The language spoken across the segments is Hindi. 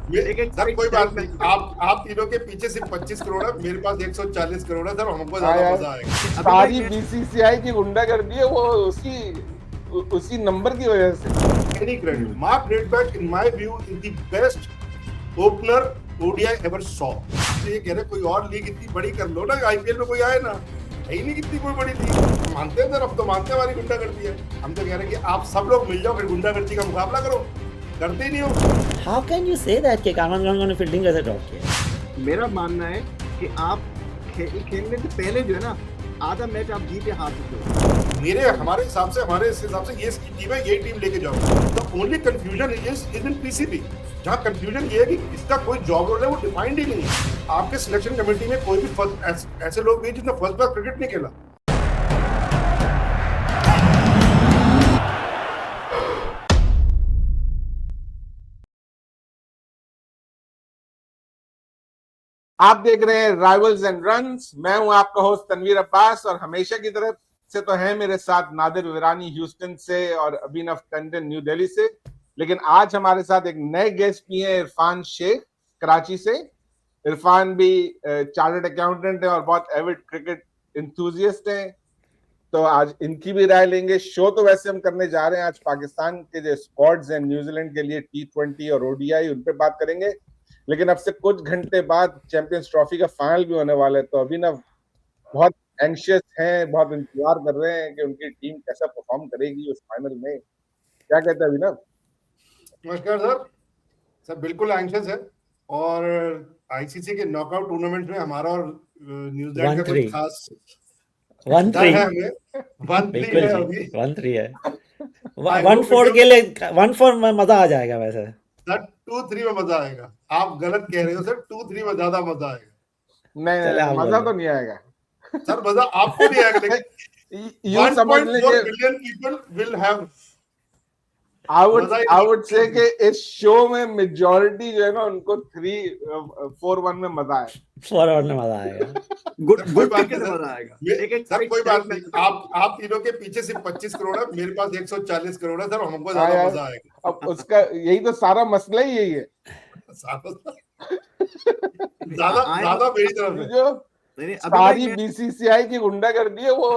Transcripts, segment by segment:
सर कोई बात नहीं, आप तीनों के पीछे सिर्फ 25 करोड़ है, मेरे पास 140 करोड़ है सर, हमको ज्यादा मजा आएगा। सारी बीसीसीआई की गुंडागर्दी है वो उसी नंबर की वजह से। Any credit, Mark Redback in my view is the best opener ODI ever saw. ये कह रहे कोई और लीग इतनी बड़ी कर लो ना, आईपीएल में कोई आए ना, है ही नहीं कितनी कोई बड़ी लीग। मानते हैं सर, अब तो मानते हैं हमारी गुंडागर्दी है। हम तो कह रहे हैं कि आप सब लोग मिल जाओ, फिर गुंडागर्दी का मुकाबला करो, करते ही नहीं हो। How can you say that कि कामरान खान ने फील्डिंग कैसे ड्रॉप किया? मेरा मानना है कि आप खेलने से पहले जो है ना, आधा मैच आप जीत या हार चुके हो। हमारे हिसाब से ये टीम है, ये टीम लेके जाओ। The only confusion is in PCB, जहाँ कंफ्यूजन ये है कि इसका कोई जॉब रोल है वो डिफाइंड ही नहीं है। आपके सिलेक्शन कमेटी में कोई भी ऐसे लोग भी जिसने फर्स्ट क्लास क्रिकेट नहीं खेला। आप देख रहे हैं राइवल्स एंड रन्स। मैं हूं आपका होस्ट तनवीर अब्बास और हमेशा की तरफ से तो है मेरे साथ नादिर विरानी ह्यूस्टन से और अभिनव टंडन न्यू दिल्ली से, लेकिन आज हमारे साथ एक नए गेस्ट भी हैं, इरफान शेख कराची से। इरफान भी चार्टर्ड अकाउंटेंट है और बहुत एविड क्रिकेट इंथुजियस्ट हैं, तो आज इनकी भी राय लेंगे। शो तो वैसे हम करने जा रहे हैं आज पाकिस्तान के जो स्क्वाड्स हैं न्यूजीलैंड के लिए T20 और ODI, उन पे बात करेंगे, लेकिन अब से कुछ घंटे बाद चैंपियंस ट्रॉफी का फाइनल भी होने वाला है, तो अभिनव बहुत एंशियस हैं, बहुत इंतजार कर रहे हैं कि उनकी टीम कैसा परफॉर्म करेगी उस फाइनल में। क्या कहते हैं अभिनव? नमस्कार सर बिल्कुल एंशियस है, और आईसीसी के नॉकआउट टूर्नामेंट में हमारा और न्यूजीलैंड का कुछ खास 1-3 है हमें। 1-3 है अभी, 1-3 है। 1-4 के लिए 1-4 में मजा आ जाएगा वैसे। सर 2-3 में मजा आएगा। आप गलत कह रहे हो सर, 2-3 में ज्यादा मजा आएगा। नहीं, मजा तो नहीं आएगा सर, मजा आपको नहीं आएगा, लेकिन 1.4 billion people will have. I would say कि इस शो में मेजॉरिटी जो है ना, उनको 3-4-1 में मजा है। 4-1 में मजा आएगा। गुड क्रिकेट में मजा आएगा। सर कोई बात नहीं, आप तीनों के पीछे सिर्फ 25 करोड़ है, मेरे पास 140 करोड़ है सर, हमको ज्यादा मजा आएगा। अब उसका यही तो सारा मसला ही यही है। ज्यादा मेरी तरफ है। जो सारी बीसीसीआई की गुंडागर्दी है वो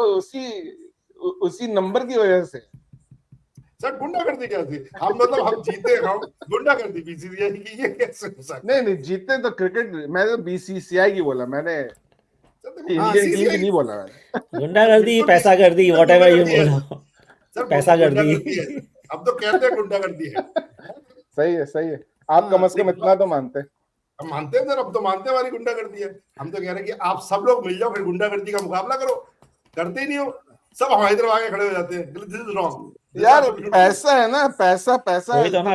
उसी नंबर की वजह से। सर गुंडागर्दी क्या थी? हम जीते, हम गुंडागर्दी बीसीसीआई की, ये कैसे हो सकता? नहीं जीते तो क्रिकेट, मैं तो बीसीसीआई की बोला, मैंने इंडियन टीम की नहीं बोला। गुंडागर्दी, पैसा गर्दी, व्हाटएवर यू बोलो, पैसा गर्दी। अब तो कहते हैं गुंडागर्दी है। सही है। आप कम से कम इतना तो मानते हैं। हम मानते हैं सर, अब तो मानते हैं हमारी गुंडागर्दी है। हम तो कह रहे हैं कि आप सब लोग मिल जाओ, फिर गुंडागर्दी का मुकाबला करो, करते ही नहीं हो। सब हमारी तरफ आके खड़े हो जाते हैं। दिस इज रॉन्ग यार, पैसा है ना, पैसा वही तो ना,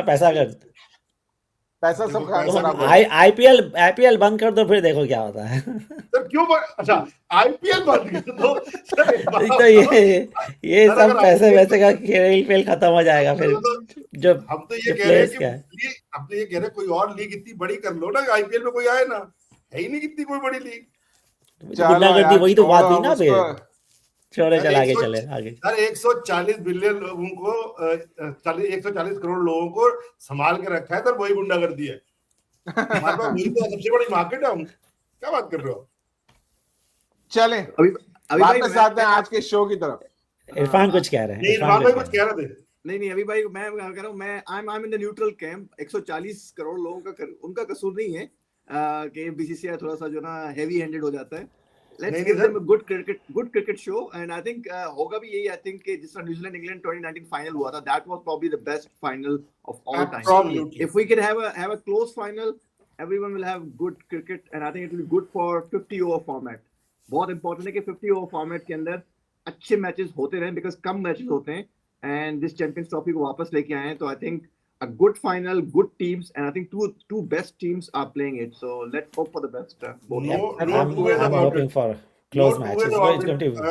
पैसा सब आईपीएल बंद कर दो, फिर देखो क्या होता है। सर क्यों अच्छा आईपीएल बंद कर दो? तो ये सब पैसे वैसे का खेल खत्म हो जाएगा फिर। जब हम तो ये कह रहे हैं कि हम तो ये कह रहे हैं कोई और लीग इतनी बड़ी कर लो ना, आईपीएल में कोई आए ना, है ही नहीं कितनी कोई बड़ी लीग। गुंडागर्दी वही तो बात हुई ना, फिर छोड़े चले आगे। सर 140 बिलियन लोगों को 140 करोड़ लोगों को संभाल के रखा है सर, वही गुंडागर्दी है। हमारे पास वही तो सबसे बड़ी मार्केट है। हम क्या बात कर रहे हो? चले अभी वापस आते हैं आज के शो की तरफ। इरफान कुछ कह रहे हैं। इरफान भाई कुछ कह रहे थे। नहीं अभी भाई मैं कह रहा हूँ, मैं I am in the neutral camp. 140 crore लोगों का उनका कसूर नहीं है कि बीसीसीआई थोड़ा सा जो ना हेवी हैंडेड हो जाता है। Let's give them a good cricket show, and I think होगा भी यही। I think कि जिस तरह न्यूजीलैंड इंग्लैंड 2019 फाइनल हुआ था, that was probably the best final of all time. Absolutely. If we can have a close final, everyone will have good cricket, and I think it will be good for 50 over format. बहुत important है कि 50 over format के अंदर अच्छे मैचेस होते रहें, because कम मैचेस होते हैं, and this Champions Trophy को वापस लेके आए हैं, तो I think a good final, good teams, and I think two best teams are playing it. So let's hope for the best. I'm hoping for close matches.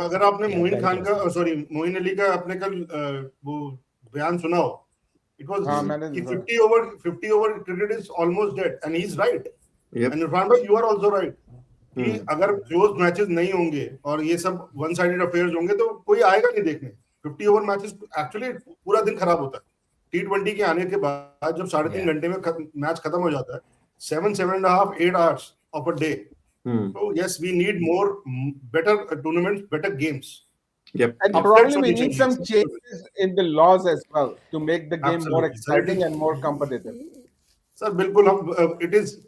अगर आपने मोइन अली का अपने कल वो बयान सुना हो, it was 50 over cricket is almost dead, and he's right. And Irfan bhai, you are also right. कि अगर क्लोज मैचेस नहीं होंगे और ये सब वन साइडेड अफेयर्स होंगे तो कोई आएगा नहीं देखने। 50 ओवर मैचेस एक्चुअली पूरा दिन खराब होता है। T20 के आने के बाद जब 3.5 Yeah. घंटे में मैच खत्म हो जाता है, 7.5, 8 hours of a day. So yes, we need more better tournaments, better games. Yep. And Upsets probably we होनी need चाहिए। some changes in the laws as well to make the game more Absolutely. Sir, it exciting is- and more competitive. Sir बिल्कुल हम इट इज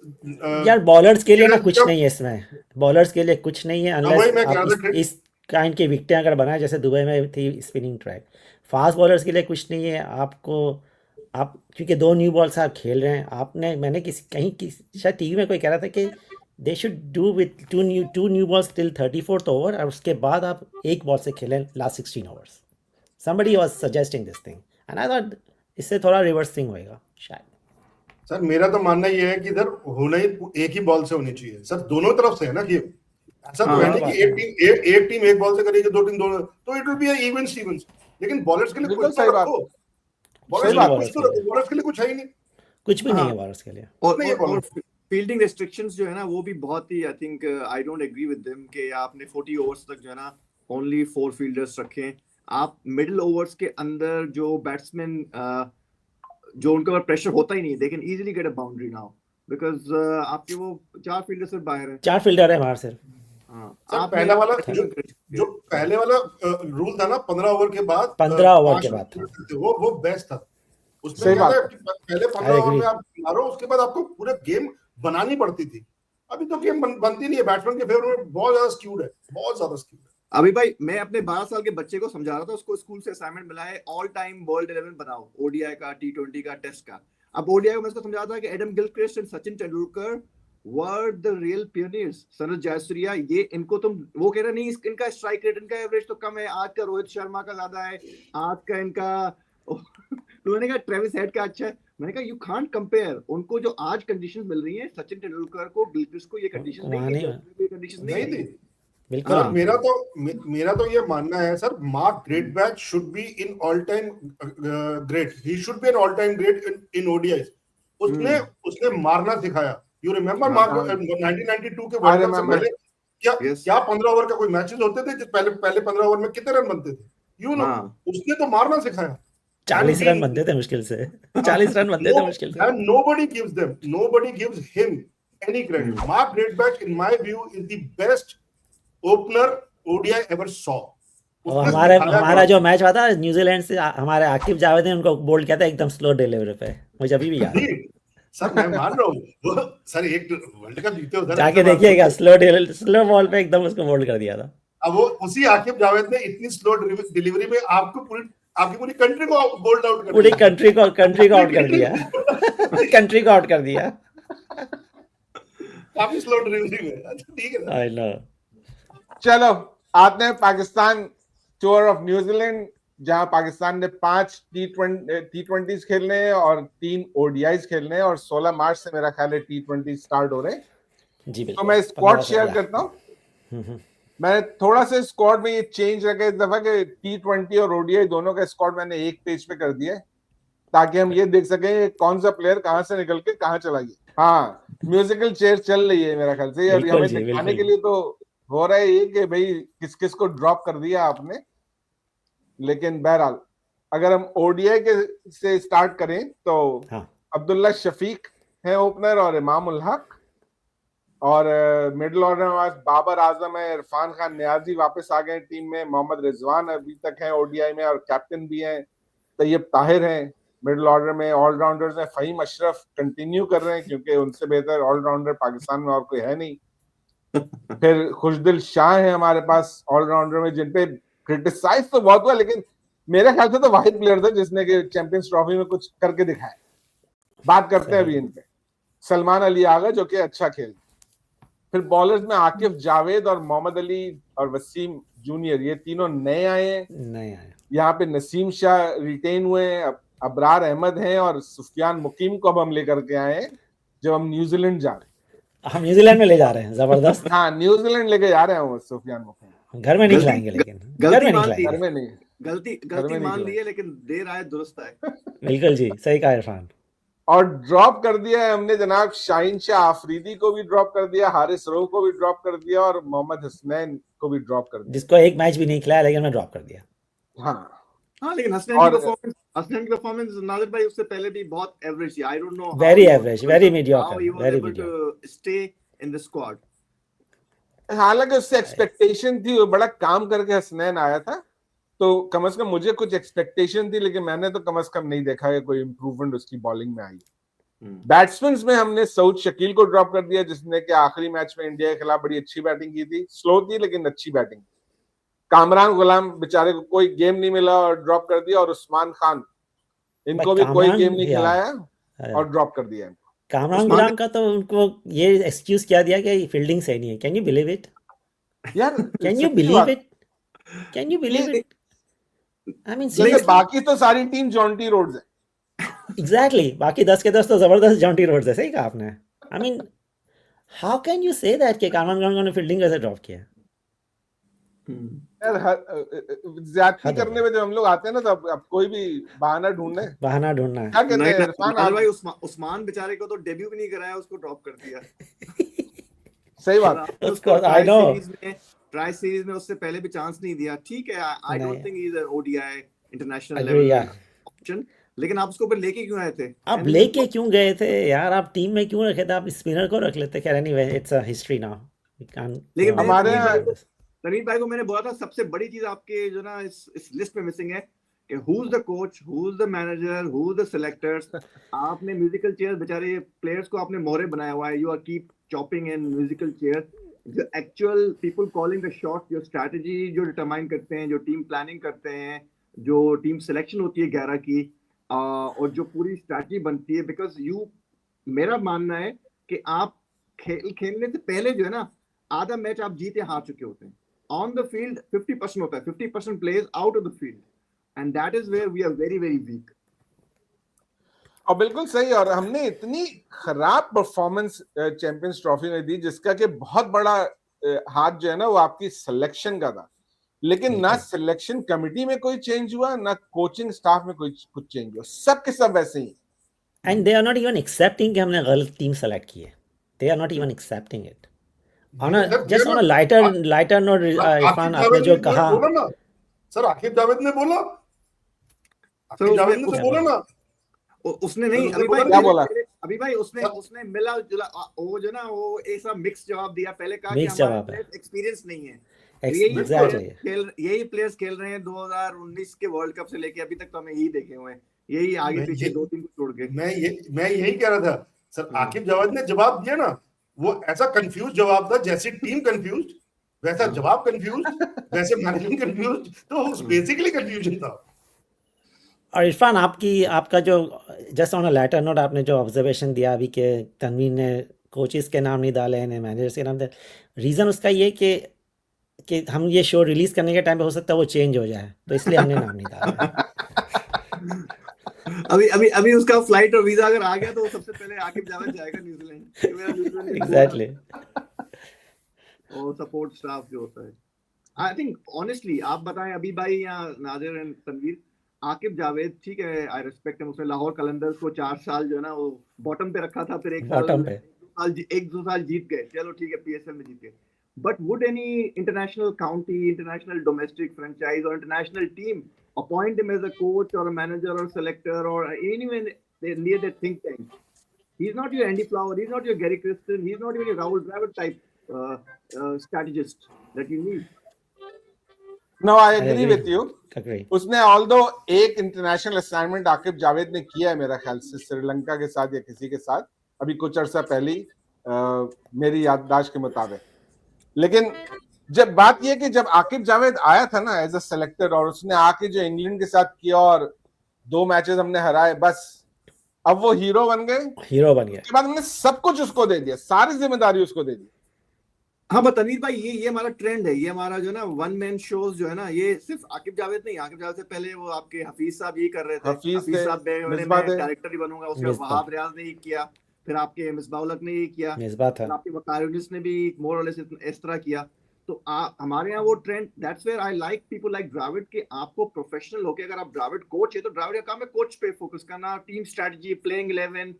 यार बॉलर्स के लिए ना कुछ जब- नहीं है इसमें, बॉलर्स के लिए कुछ नहीं है वही मैं अनलेस कह रहा आप था कि- इस काइंड की विकटें अगर बनाए जैसे दुबई में थी स्पिनिंग ट्रैक। फास्ट बॉलर्स के लिए कुछ नहीं है आपको, आप क्योंकि 2 न्यू बॉल से आप खेल रहे हैं। आपने मैंने किसी शायद टीवी में कोई कह रहा था कि they should do with to new balls till 34th over और उसके बाद आप एक बॉल से खेलें last 16 overs. Somebody was suggesting this thing and I thought इससे थोड़ा रिवर्स थिंग होएगा शायद। सर मेरा तो मानना ये है कि इधर होना ही एक ही बॉल से होनी चाहिए सर, दोनों तरफ से है ना कि ऐसा तो हाँ, है नहीं बात कि है। एक टीम एक बॉल से करेगी, 2 टीम दोनों, तो it will be even Stevens. लेकिन बॉलर्स के लिए बिल्कुल कुछ तो सही बात। रखो, सही बॉलर्स बात। के लिए कुछ तो रखो, बॉलर्स के लिए कुछ है ही नहीं। कुछ भी नहीं है हाँ। बॉलर्स के लिए। और नहीं है और bowler। फील्डिंग रेस्ट्रिक्शंस जो है ना वो भी बहुत ही I think I don't agree with them कि आपने 40 ओवर्स तक जो है ना ओनली 4 फील्डर्स रखें। आप मिडिल ओवर्स के अंदर जो बैट्समैन जो उनके ऊपर प्रेशर होता ही नहीं, they can easily get a boundary now because आपके वो 4 फील्डर सिर्फ बाहर हैं। 4 फील्डर है बाहर सिर्फ। हाँ, सर आपने पहला वाला encourage जो किया। पहले वाला रूल था ना 15 ओवर के बाद 15 ओवर 5 के बाद था। वो बेस्ट था। उसमें सही क्या बात था कि पहले 15 I ओवर में agree. आप मारो, उसके बाद आपको पूरे गेम बनानी पड़ती थी। अभी तो गेम बनती नहीं है, बैट्समैन के फेवर में बहुत ज्यादा स्क्यूड है, बहुत ज्यादा स्क्यूड है। अभी भाई मैं अपने 12 साल के बच्चे को समझा रहा था, उसको स्कूल से असाइनमेंट मिला है ऑल टाइम वर्ल्ड 11 बनाओ, ओडीआई का, टी20 का, टेस्ट का। अब ओडीआई को मैं उसको समझा रहा था कि Adam Gilchrist and Sachin Tendulkar were the real pioneers. Sanath Jayasuriya, ये इनको तुम वो कह रहे नहीं इनका स्ट्राइक रेट, इनका एवरेज तो कम है, आज का रोहित शर्मा का ज्यादा है, आज का इनका उन्होंने कहा ट्रेविस हेड का अच्छा है। मैंने कहा यू कांट कंपेयर, उनको जो आज कंडीशंस मिल रही हैं सचिन तेंदुलकर को, गिलक्रिस्ट को ये कंडीशंस वहाँ नहीं नहीं है, ये कंडीशंस नहीं नहीं थी। है। बिल्कुल। सर हाँ। मेरा तो ये मानना है sir, Mark Greatbatch should be in all time great, he should be an all time great in ODI. उसने मारना सिखाया। यू रिमेंबर हाँ, मार्क हाँ। 1992 के I वर्ल्ड कप से remember. पहले क्या Yes. क्या 15 ओवर का कोई मैचेस होते थे जिस पहले 15 ओवर में कितने रन बनते थे? यू नो, हाँ। उसने तो मारना सिखाया। 40 रन बनते थे मुश्किल से। 40 रन बनते थे मुश्किल से। And nobody gives him any credit. Mark Gradback, in my view, is the best opener ODI ever saw. और उसने हमारा सिखाया जो मैच हुआ था न्यूजीलैंड से, हमारे आकिब जावेद ने उनको बोल्ड किया था एकदम स्लो डिलीवरी पे, मुझे अभी भी याद है। नहीं, सर मैं मान रहा हूँ वो सर एक वर्ल्ड कप जीते हो सर, जाके इतना देखिएगा, स्लो बॉल पे एकदम उसको बोल्ड कर दिया था। अब वो उसी आकिब जावेद ने इतनी स्लो डिलीवरी में आपकी पूरी कंट्री को बोल्ड आउट कर पूरी दिया। कंट्री को आउट कर दिया। कंट्री को आउट कर दिया। काफी स्लो डिलीवरी में। अच्छा ठीक है सर। I know. चलो आते हैं पाकिस्तान टूर ऑफ न्यूजीलैंड, जहां पाकिस्तान ने 5 T20 खेलने हैं और 3 ODIs खेलने हैं, और 16 मार्च से मेरा ख्याल है T20 स्टार्ट हो रहे हैं। जी तो बिल्कुल। मैं स्क्वाड 15 शेयर या। करता हूँ। मैंने थोड़ा सा स्क्वाड में ये चेंज रखा इस दफा कि T20 और ODI दोनों का स्क्वाड मैंने एक पेज पे कर दिया है, ताकि हम ये देख सकें कौन सा प्लेयर कहां से निकल के कहां चला गया। हाँ, म्यूजिकल चेयर चल रही है मेरा ख्याल से, और बिल्कुल हमें जी, दिखाने बिल्कुल। के लिए तो हो रहा है ये कि भाई किस किस को ड्रॉप कर दिया आपने। लेकिन बहरहाल अगर हम ODI के से स्टार्ट करें तो हाँ। अब्दुल्ला शफीक है ओपनर और इमाम उल हक, और मिडिल ऑर्डर में बाबर आजम है, इरफान खान नियाजी वापस आ गए टीम में, मोहम्मद रिजवान अभी तक हैं ODI में और कैप्टन भी हैं, तैयब ताहिर हैं मिडिल ऑर्डर में। ऑलराउंडर्स में फहीम अशरफ कंटिन्यू कर रहे हैं क्योंकि उनसे बेहतर ऑलराउंडर पाकिस्तान में और कोई है नहीं। फिर खुशदिल शाह है हमारे पास ऑलराउंडर में, जिन पे क्रिटिसाइज तो बहुत हुआ, लेकिन मेरे ख्याल से तो वाहिद प्लेयर था जिसने कि चैंपियंस ट्रॉफी में कुछ करके दिखाया। बात करते हैं अभी इन पे। सलमान अली आगा जो कि अच्छा खेल। फिर बॉलर्स में आकिफ जावेद और मोहम्मद अली और वसीम जूनियर, ये तीनों नए आए हैं। नहीं आया। यहाँ पे नसीम शाह रिटेन हुए हैं, अबरार अहमद हैं और सुफियान मुकीम को अब हम लेकर के आए हैं जब हम न्यूजीलैंड जा रहे हैं। हम न्यूजीलैंड में ले जा रहे हैं, जबरदस्त। हाँ, न्यूजीलैंड लेके जा रहे हैं वो सुफियान मुकीम। घर में नहीं गलती- खिलाएंगे, लेकिन गलती घर में नहीं मान ली। खिलाएंगे। घर में नहीं। गलती में मान नहीं ली है, लेकिन देर आए दुरुस्त आए। बिल्कुल जी, सही कहा इरफान। और ड्रॉप कर दिया है हमने जनाब शाहीन शाह आफरीदी को भी ड्रॉप कर दिया, हारिस रो को भी ड्रॉप कर दिया और मोहम्मद हसनैन को भी ड्रॉप कर दिया। जिसको एक मैच भी नहीं खिलाया, लेकिन मैं ड्रॉप कर दिया। हाँ, हाँ, लेकिन और हसनैन की परफॉर्मेंस नादिर भाई उससे पहले भी बहुत एवरेज थी. I don't know Very average, very mediocre, how he was very able mediocre. to stay in the squad. हालांकि उससे एक्सपेक्टेशन थी, वो बड़ा काम करके हसनैन आया था, तो कम से कम मुझे कुछ एक्सपेक्टेशन थी, लेकिन मैंने तो कम से कम नहीं देखा कि कोई इंप्रूवमेंट उसकी बॉलिंग में आई. बैट्समैन में हमने सऊद शकील को ड्रॉप कर दिया, जिसने कि आखिरी मैच में इंडिया के खिलाफ बड़ी अच्छी बैटिंग की थी. स्लो थी लेकिन अच्छी बैटिंग. कामरान गुलाम बेचारे को कोई गेम नहीं मिला और ड्रॉप कर दिया, और उस्मान खान, इनको भी कोई गेम नहीं खिलाया और ड्रॉप कर दिया. कामरान गुलाम का तो उनको ये एक्सक्यूज क्या दिया कि फील्डिंग सही नहीं है. Can you believe it? यार can you believe it? Can you believe it? I mean बाकी तो सारी टीम जॉन्टी रोड्स है. एग्जैक्टली, बाकी 10 के 10 तो जबरदस्त जॉन्टी रोड्स है. सही कहा आपने. I mean how can you say that कि कामरान गुलाम ने फील्डिंग कैसे ड्रॉप किया? यार ज्यादती करने में जब हम लोग आते हैं ना, तो अब कोई भी बहाना ढूंढना है. क्या कहते हैं इरफान भाई? उस्मान बेचारे को तो डेब्यू भी नहीं कराया, उसको ड्रॉप कर दिया. सही बात. उसको आई नो ट्राई सीरीज में उससे पहले भी चांस नहीं दिया. ठीक है, I don't think he is N ODI international level option, लेकिन आप उसको ऊपर लेके क्यों आए थे? आप लेके क्यों गए थे यार? आप टीम में क्यों रखे थे? आप स्पिनर को रख लेते. खैर anyway, it's a history now. लेकिन हमारे तनवीर भाई को मैंने बोला था सबसे बड़ी चीज आपके जो ना इस लिस्ट में मिसिंग है कि who is the coach, who is the manager, who is the selectors. आपने म्यूजिकल चेयर बेचारे प्लेयर्स को आपने मोहरे बनाया हुआ है. You are keep chopping in musical chair. जो actual people calling the shot, जो स्ट्रैटेजी जो डिटरमाइन करते हैं, जो टीम प्लानिंग करते हैं, जो टीम सिलेक्शन होती है 11 की, और जो पूरी स्ट्रैटेजी बनती है, बिकॉज मेरा मानना है कि आप खेलने से पहले जो है ना, आधा मैच आप जीते हार चुके होते हैं. ऑन द फील्ड 50% होता है, 50% plays out of the field, and that is where we are very very weak. और बिल्कुल सही. और हमने इतनी खराब परफॉर्मेंस चैंपियंस ट्रॉफी में दी, जिसका कि बहुत बड़ा हाथ जो है ना वो आपकी सिलेक्शन का था. लेकिन ना सिलेक्शन कमेटी में कोई चेंज हुआ, ना कोचिंग स्टाफ में कोई कुछ चेंज हुआ. सब के सब वैसे ही. And they are not even accepting कि हमने गलत टीम सेलेक्ट की है. They are not even accepting it. On a just on a lighter note, Irfan आपने जो कहा सर, आकिब जावेद ने बोला. आकिब जावेद ने तो बोला ना. उसने नहीं, अभी भाई क्या बोला? अभी भाई उसने मिला जुला वो जो ना वो ऐसा मिक्स जवाब दिया. पहले कहा कि हमारे एक्सपीरियंस नहीं है. यही प्लेयर्स खेल रहे हैं 2019 के वर्ल्ड कप से लेके अभी तक, तो हमें यही देखे हुए हैं. यही आगे पीछे 2-3 को छोड़ के. मैं यही कह रहा था सर. आकिब जावेद ने जवाब दिया ना, वो ऐसा कंफ्यूज जवाब था, जैसी टीम कंफ्यूज वैसा जवाब कंफ्यूज, वैसे मैनेजमेंट कंफ्यूज. तो बेसिकली कंफ्यूजन था. और इरफान आपका जो just on a lighter note आपने जो ऑब्जर्वेशन दिया अभी के तनवीर ने कोचेस के नाम नहीं डाले हैं, मैनेजर्स के नाम डाले. रीज़न उसका ये कि हम ये शो रिलीज करने के टाइम पे हो सकता है वो चेंज हो जाए, तो इसलिए हमने नाम नहीं डाला. अभी उसका फ्लाइट और वीजा अगर आ गया तो सबसे पहले आकिब जावेद जाएगा न्यूजीलैंड. एग्जैक्टली. और सपोर्ट स्टाफ जो होता है. आई थिंक ऑनेस्टली आप बताएं अभी भाई या नादिर एंड तनवीर, आकिब जावेद ठीक है, आई रिस्पेक्ट हिम. उसने लाहौर कलंदर्स को 4 साल जो है ना वो बॉटम पे रखा था, फिर 1-2 साल जीत गए. चलो ठीक है, पीएसएल में जीत गए. But would any international county, international domestic franchise or international team appoint him as a coach or a manager or selector or anyone near that think tank? He's not your Andy Flower, he's not your Gary Kristen, he's not even your Rahul Dravid type strategist that you need. No, I agree with you. उसने although एक इंटरनेशनल असाइनमेंट आकिब जावेद ने किया है मेरा ख्याल से श्रीलंका के साथ या किसी के साथ, अभी कुछ अर्सा पहले मेरी याददाश्त के मुताबिक. लेकिन जब बात यह कि जब आकिब जावेद आया था ना एज अ सेलेक्टर, और उसने आके जो इंग्लैंड के साथ किया और 2 मैचेस हमने हराए, बस अब वो हीरो बन गए. उसके बाद हमने सब कुछ उसको दे दिया, सारी जिम्मेदारी उसको दे दी. हाँ तनवीर भाई, ये हमारा ट्रेंड है. ये हमारा जो ना वन मैन शोज जो है ना, ये सिर्फ आकिब जावेद नहीं. आकिब जावेद से पहले वो आपके हफीज साहब यही कर रहे थे. हफीज साहब डायरेक्टर ही बनूंगा, उसके बाद वहाब रियाज ने ही किया, फिर आपके मिसबाउलक ने ये किया, आपके वकारुनिस ने भी मोर और लेस इस तरह किया. तो हमारे यहाँ वो trend, that's where I like people like Dravid कि आपको प्रोफेशनल होके, अगर आप द्रविड़ कोच है तो द्रविड़ का काम है कोच पे फोकस करना, टीम स्ट्रेटजी, प्लेइंग 11,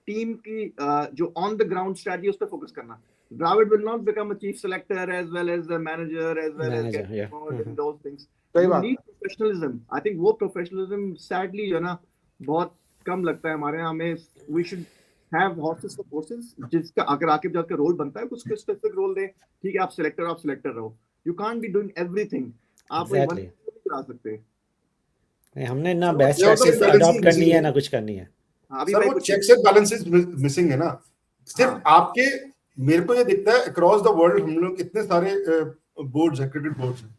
टीम की जो ऑन द ग्राउंड स्ट्रेटजी उस पे फोकस करना. Dravid will not become a chief selector as well as a manager as well as get involved in those things. सही You बात need professionalism. I think वो professionalism sadly जो है ना बहुत कम लगता है हमारे यहाँ में. We should have horses for courses जिसका अगर आगे जाकर रोल बनता है कुछ स्पेसिफिक रोल दे. ठीक है, आप सिलेक्टर रहो. You can't be doing everything. आप वही Exactly. नहीं करा सकते. नहीं, हमने ना So, बेस्ट ये होता है प्रैक्टिस balancing अडॉप्ट करनी missing है है। ना कुछ करनी है. हाँ, अभी सर भाई वो कुछ चेक्स एंड बैलेंसेस मिसिंग है ना. सिर्फ हाँ. आपके, मेरे को ये दिखता है अक्रॉस द वर्ल्ड हम लोग इतने सारे बोर्ड्स हैं, क्रिकेट बोर्ड्स हैं,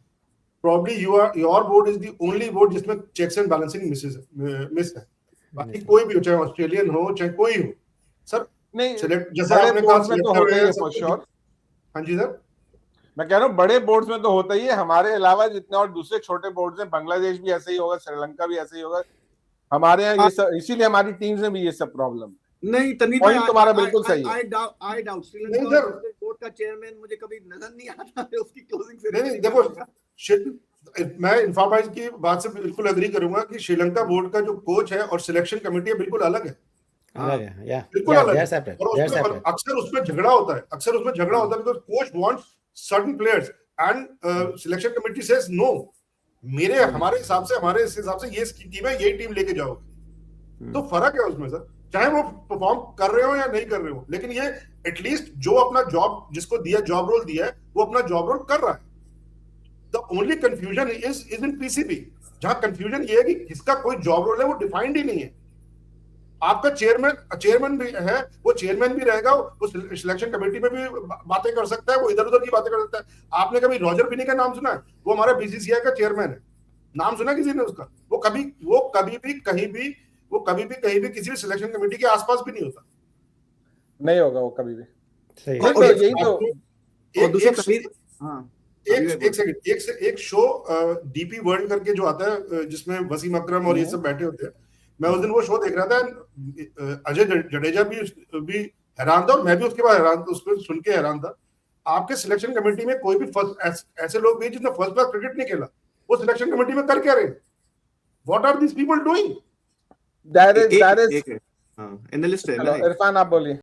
probably your board is the only board जिसमें चेक्स एंड बैलेंसिंग मिस है. बाकी कोई भी हो, चाहे ऑस्ट्रेलियन हो चाहे कोई हो सर, नहीं, सेलेक्ट जैसे बड़े आपने कहा बोर्ड्स में तो सेलेक्टर होता ही है है सब फॉर कुछ. श्योर. हाँ जी सर. मैं कह रहा हूँ बड़े बोर्ड्स में तो होता ही है. हमारे अलावा जितने और दूसरे छोटे बोर्ड्स हैं, बांग्लादेश भी ऐसे ही होगा, श्रीलंका भी ऐसे ही होगा. हमारे यहाँ ये सब, इसीलिए हमारी टीम्स में भी ये सब प्रॉब्लम. नहीं तन्वीर भाई, पॉइंट तुम्हारा बिल्कुल सही है. I doubt श्रीलंका नहीं सर. बोर्ड का चेयरमैन मुझे कभी नजर नहीं आता है उसकी क्लोजिंग से. नहीं देखो, मैं इन्फॉर्माइज की बात से बिल्कुल एग्री करूंगा कि श्रीलंका बोर्ड का जो कोच है और सिलेक्शन कमेटी है बिल्कुल अलग है. अलग है. या बिल्कुल अलग दे आर है. सेपरेट. और दे आर उसमें सेपरेट. अक्सर उसमें झगड़ा होता है, because coach wants certain players and selection committee says no, हमारे हिसाब से ये टीम है, यही टीम लेके जाओगे. तो फर्क है उसमें सर, चाहे वो परफॉर्म कर रहे हो या नहीं कर रहे हो, लेकिन ये एटलीस्ट जो अपना जॉब जिसको दिया, जॉब रोल दिया है, वो अपना जॉब रोल कर रहा है. The only confusion is in PCB, जहां कंफ्यूजन ये है कि किसका कोई जॉब रोल है वो डिफाइंड ही नहीं है. आपका चेयरमैन भी है, वो चेयरमैन भी रहेगा, वो सिलेक्शन कमेटी में भी बातें कर सकता है, वो इधर उधर की बातें कर सकता है. आपने कभी रॉजर बिनी का नाम सुना है? वो हमारा बीसीसीआई का चेयरमैन है. नाम सुना किसी ने उसका? वो कभी भी कहीं भी किसी भी सिलेक्शन कमेटी के आसपास भी नहीं होता. नहीं होगा वो कभी भी. सही. नहीं, तो यही तो और दूसरा तन्वीर, हाँ एक सेकंड, एक शो डीपी वर्ल्ड करके जो आता है जिसमें वसीम अकरम और ये सब बैठे होते हैं, मैं उस दिन वो शो देख रहा था. अजय जडेजा भी हैरान था और मैं भी उसके बाद हैरान था, उसको सुन के हैरान था. आपके सिलेक्शन कमेटी में कोई भी ऐसे लोग भी जिसने फर्स्ट क्लास क्रिकेट नहीं खेला, वो सिलेक्शन कमेटी में कर क्या रहे? What are these people doing? That is in the list है ना. इरफान आप बोलिए.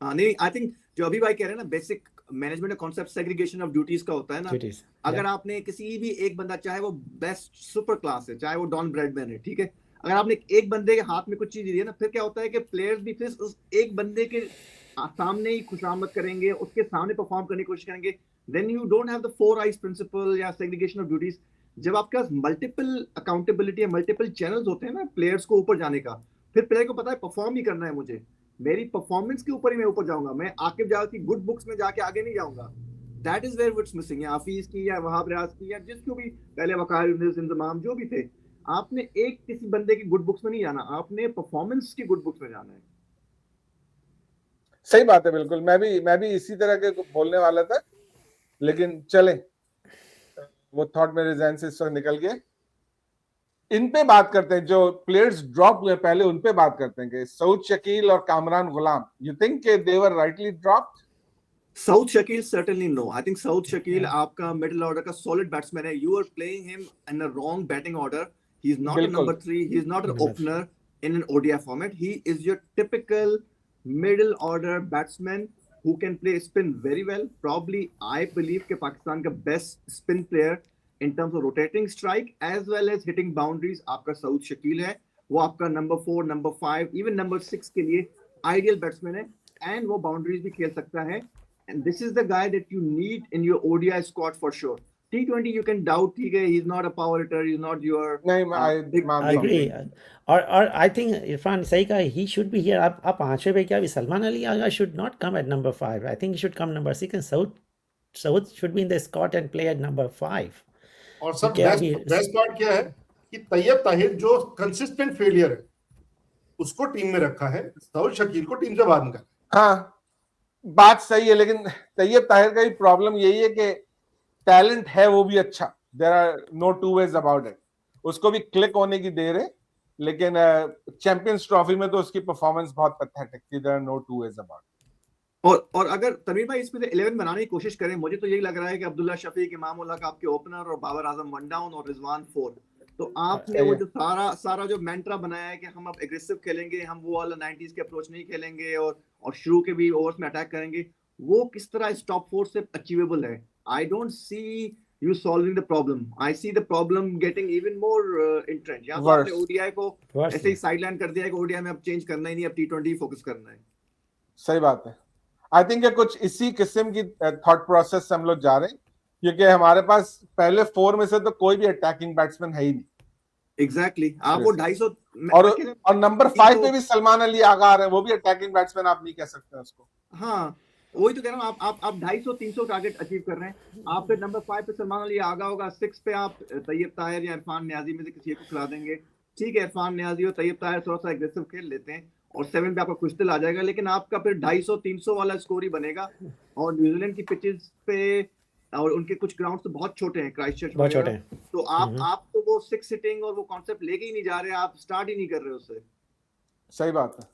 हाँ नहीं, आई थिंक जो अभी भाई कह रहे हैं ना, बेसिक मैनेजमेंट का कॉन्सेप्ट सेग्रीगेशन ऑफ ड्यूटीज का होता है ना. Duties, अगर आपने किसी भी एक बंदा, चाहे वो बेस्ट सुपर क्लास है, चाहे वो डॉन ब्रैडमैन है, ठीक है, अगर आपने एक बंदे के हाथ में कुछ चीज दी है ना, फिर क्या होता है कि प्लेयर्स भी फिर उस एक बंदे के सामने ही खुशामद करेंगे, उसके सामने परफॉर्म करने की कोशिश करेंगे. Then you don't have the four eyes principle या सेग्रीगेशन ऑफ ड्यूटीज. जब आपके पास मल्टीपल अकाउंटेबिलिटी या मल्टीपल चैनल्स होते हैं ना प्लेयर्स को ऊपर जाने का, फिर प्लेयर को पता है परफॉर्म ही करना है, मुझे मेरी परफॉर्मेंस के ऊपर ही मैं ऊपर जाऊंगा, मैं आकिब जावेद की गुड बुक्स में जाके आगे नहीं जाऊंगा. That is where it's missing. Hafeez की या वहाब रियाज की या जिसको भी पहले वकार इंतजाम जो भी थे, आपने एक किसी बंदे की गुड बुक्स में नहीं जाना, आपने परफॉर्मेंस की गुड बुक्स में जाना है. सही बात है बिल्कुल. मैं भी इसी तरह के बोलने वाला था, लेकिन चले, वो थॉट मेरे ज़हन से इस वक्त निकल गए. इन पे बात करते हैं, जो प्लेयर्स ड्रॉप हुए पहले उन पे बात करते हैं कि सऊद शकील और Kamran Ghulam, you think they were rightly dropped? Saud Shakil certainly no. I think Saud Shakil आपका मिडिल ऑर्डर का सॉलिड बैट्समैन है. You are playing him in a wrong batting order. He is not a number 3. He is not an opener in an ODI format. He is your typical middle order batsman who can play spin very well. Probably I believe कि पाकिस्तान का best spin player in terms of rotating strike as well as hitting boundaries आपका Saud Shakil है. वो आपका number 4, number 5, even number 6 के लिए ideal batsman है, and वो boundaries भी खेल सकता है. And this is the guy that you need in your ODI squad for sure. T20 you can doubt, ठीक है, he's not a power hitter, he's not your नहीं, I agree. और I think इरफान सही कहा, he should be here. आप 5वें पे क्या, सलमान अली आगा should not come at number 5. I think he should come number 6 and Saud should be in the squad and play at number 5. और सब बेस्ट पार्ट क्या है कि तैयब ताहिर जो कंसिस्टेंट फेलियर है उसको टीम में रखा है, सऊद शकील को टीम से बाहर निकाला. हाँ, बात सही है, लेकिन तैयब ताहिर का भी प्रॉब्लम यही है कि टैलेंट है वो भी अच्छा. There are no two ways about it. उसको भी क्लिक होने की देर है, लेकिन चैंपियंस ट्रॉफी में तो उसकी परफॉर्मेंस बहुत पैथेटिक थी. There are no two ways about. और अगर तनवीर भाई इसमें से 11 बनाने की कोशिश करें, मुझे तो यही लग रहा है कि अब्दुल्ला शफीक, इमाम उल हक आपके ओपनर और बाबर आजम 1 डाउन और रिजवान 4. तो आपने वो जो सारा जो मैंट्रा बनाया है कि हम अब एग्रेसिव खेलेंगे, हम वो वाला 90s के अप्रोच नहीं खेलेंगे और शुरू के भी ओवर्स में अटैक करेंगे, वो किस तरह इस टॉप 4 से अचीवेबल है? I don't see you solving the problem. I see the problem getting even more entrenched. यहाँ तो Worse. आपने ODI को Worse, ऐसे ही sideline कर दिया है कि ODI में अब change करना ही नहीं, अब T20 फोकस करना है. सही बात है. आई थिंक कुछ इसी किस्म की थॉट प्रोसेस से हम लोग जा रहे हैं, क्योंकि हमारे पास पहले 4 में से तो कोई भी अटैकिंग बैट्समैन है ही नहीं. Exactly. आप वो 250 और नंबर 5 पे भी सलमान अली आगा आ रहे हैं, वो भी अटैकिंग बैट्समैन आप नहीं कह सकते उसको. हाँ, वही तो कह रहा हूँ. आप 250-300 टारगेट अचीव कर रहे हैं. आप फिर नंबर 5 पे सलमान अली आगा होगा, 6 पे आप तैयब ताहिर या इरफान नियाजी में से किसी को खिला देंगे. ठीक है, इरफान नियाजी और तैयब ताहिर थोड़ा सा एग्रेसिव खेल लेते हैं और 7 पे आपका कुश्तिल आ जाएगा, लेकिन आपका फिर 250-300 वाला स्कोर ही बनेगा. और न्यूजीलैंड की पिचेस पे और उनके कुछ ग्राउंड तो बहुत छोटे हैं, क्राइस्टचर्च बहुत छोटे वगैरह, हैं. तो आप तो वो 6 सिटिंग और वो कॉन्सेप्ट लेके ही नहीं जा रहे, आप स्टार्ट ही नहीं कर रहे उससे. सही बात है.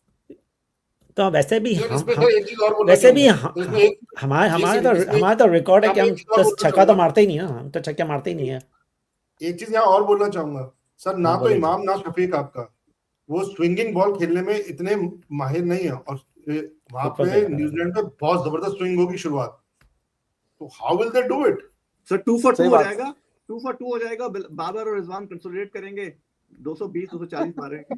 तो वैसे भी सर, हम इसमें सर एक चीज और बोलना वैसे भी चाहूंगा. तो इसमें एक- हमारे तो रिकॉर्ड है कि मैं हम एक चीज और तो बोलना छक्का तो चाहूंगा. मारते ही नहीं है ना, हम तो छक्के मारते ही नहीं है. एक चीज यहाँ और बोलना चाहूंगा सर, ना हाँ, तो बोलिए. इमाम ना शफीक आपका वो स्विंगिंग बॉल खेलने में इतने माहिर नहीं है, और वहां ऊपर पे देखा है. न्यूजीलैंड पे बहुत जबरदस्त स्विंग होगी शुरुआत. तो how will they do it? Sir 2 for 2 सही हो बात. जाएगा. 2 for 2 हो जाएगा. बाबर और रिजवान कंसोलिडेट करेंगे, 220-240 मारेंगे.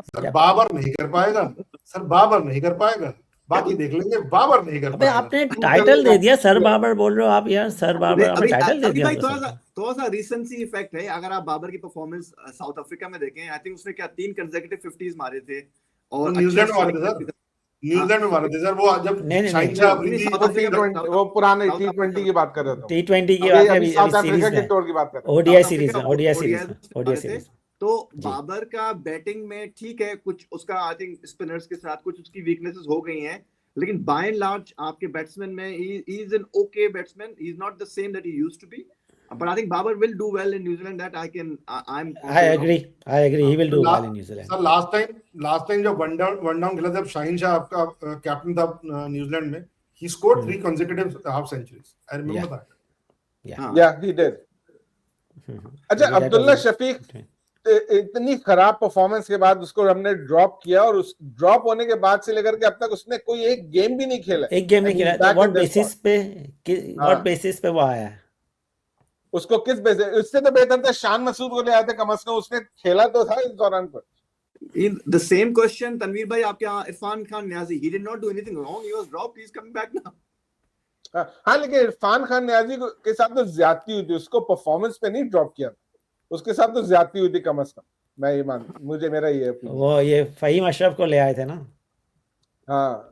सर बाबर नहीं कर पाएगा, सर बाबर नहीं कर पाएगा, बाकी देख लेंगे. बाबर नहीं कर अबे पाएगा. आपने टाइटल दे दिया, सर बाबर बोल रहे हो आप यार. सर बाबर आपने अभी टाइटल दे अभी दिया भाई हमको, थोड़ा सा रिसेंसी इफेक्ट है. अगर आप बाबर की परफॉर्मेंस साउथ अफ्रीका में देखें, आई थिंक उसने क्या 3 कंसेक्यूटिव 50s मारे थे और तो न्यूजीलैंड में मारे थे अच्छा सर, न्यूजीलैंड में मारे थे सर. वो जब नहीं, नहीं, शाहिन शाह नहीं, अफरीदी साउथ वो अफ्रीका में, T20 वो पुराने साउथ T20 अफ्रीका की बात कर रहे थे. T20 की अभी बात अभी है, साउथ अभी अफ्रीका सीरीज के में, टूर की बात कर रहे हैं. ओडीआई साउथ सीरीज अफ्रीका में, ओडीआई ODIs सीरीज में, ओडीआई मारे थे. सीरीज. तो जी. बाबर का बैटिंग में ठीक है, कुछ उसका आई थिंक स्पिनर्स के साथ कुछ उसकी वीकनेसेस हो गई हैं, लेकिन बाय एंड लार्ज आपके बैट्समैन में he is an okay batsman. He is not the same that he used to be, but I think Babar will do well in New Zealand. That I am I agree, he will do well in New Zealand. Sir last time जब वन डाउन खेला, जब शाहिन शाह आपका कैप्टन था न्यूजीलैंड में, he scored 3 consecutive half centuries. I remember Yeah. that. हाँ. Yeah, he did. अच्छा, That was Abdullah it. Shafiq इतनी खराब परफॉर्मेंस के बाद उसको हमने ड्रॉप किया, और उस ड्रॉप होने के बाद से लेकर के अब तक उसने कोई एक गेम भी नहीं खेला. एक गेम नहीं खेला. तो व्हाट बेसिस पे, हाँ. व्हाट बेसिस पे वो आया है? उसको किस बेसिस, इससे तो बेहतर था शान मसूद को ले आते, कम से कम उसने खेला तो था इस दौरान पर. In the same question, Tanveer bhai, आपके यहाँ Irfan Khan Niazi, he did not do anything wrong. He was dropped. He's coming back now. हाँ, लेकिन इरफान खान नियाजी के साथ तो ज्यादती हुई थी, उसको परफॉर्मेंस पे नहीं ड्रॉप किया, उसके साथ तो ज्यादती हुई थी कम से कम. मैं ये मान, मुझे मेरा ये opinion. वो ये फहीम अशरफ को ले आए थे ना. हाँ.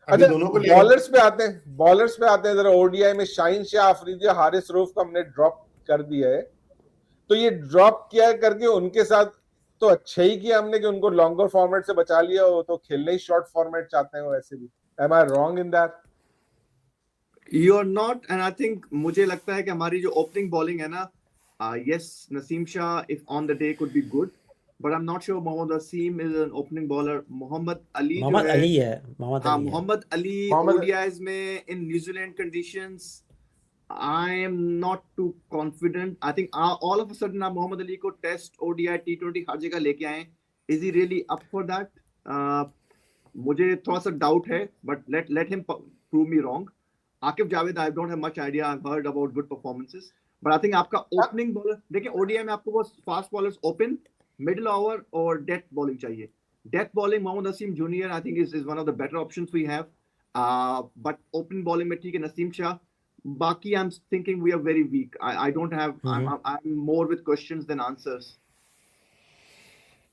अभी अच्छा, दोनों को बॉलर्स पे आते हैं जरा. ओडीआई में शाहिन शाह अफरीदी, हारिस रऊफ को हमने ड्रॉप कर दिया है. तो ये ड्रॉप किया है करके उनके साथ तो अच्छा ही किया हमने कि उनको लॉन्गर फॉर्मेट से बचा लिया. वो तो खेलने ही शॉर्ट फॉर्मेट चाहते हैं वो वैसे भी. Am I wrong in that? You are not, and I think मुझे लगता है कि हमारी जो ओपनिंग बॉलिंग है ना, yes, Naseem Shah if on the day could be good, but I'm not sure Mohammad Wasim is an opening bowler. Mohammad Ali जो मोहम्मद है, अली है, मोहम्मद हाँ, अली है. मोहम्मद अली मोहम्मद- ODIs में in New Zealand conditions, I am not too confident. I think all of a sudden आप मोहम्मद अली को टेस्ट, ODI, T20 हर जगह लेके आए. Is he really up for that? मुझे थोड़ा सा डाउट है, but let him prove me wrong. Aqib Javed, I don't have much idea. I've heard about good performances, but I think आपका ओपनिंग बॉलर देखिए, ODI में आपको वो fast bowlers open, middle over और डेथ बॉलिंग चाहिए. Death bowling Mohammad Wasim junior I think is one of the better options we have, but opening bowling में ठीक है नसीम शाह. बाकी I am thinking we are very weak. I don't have, I am more with questions than answers.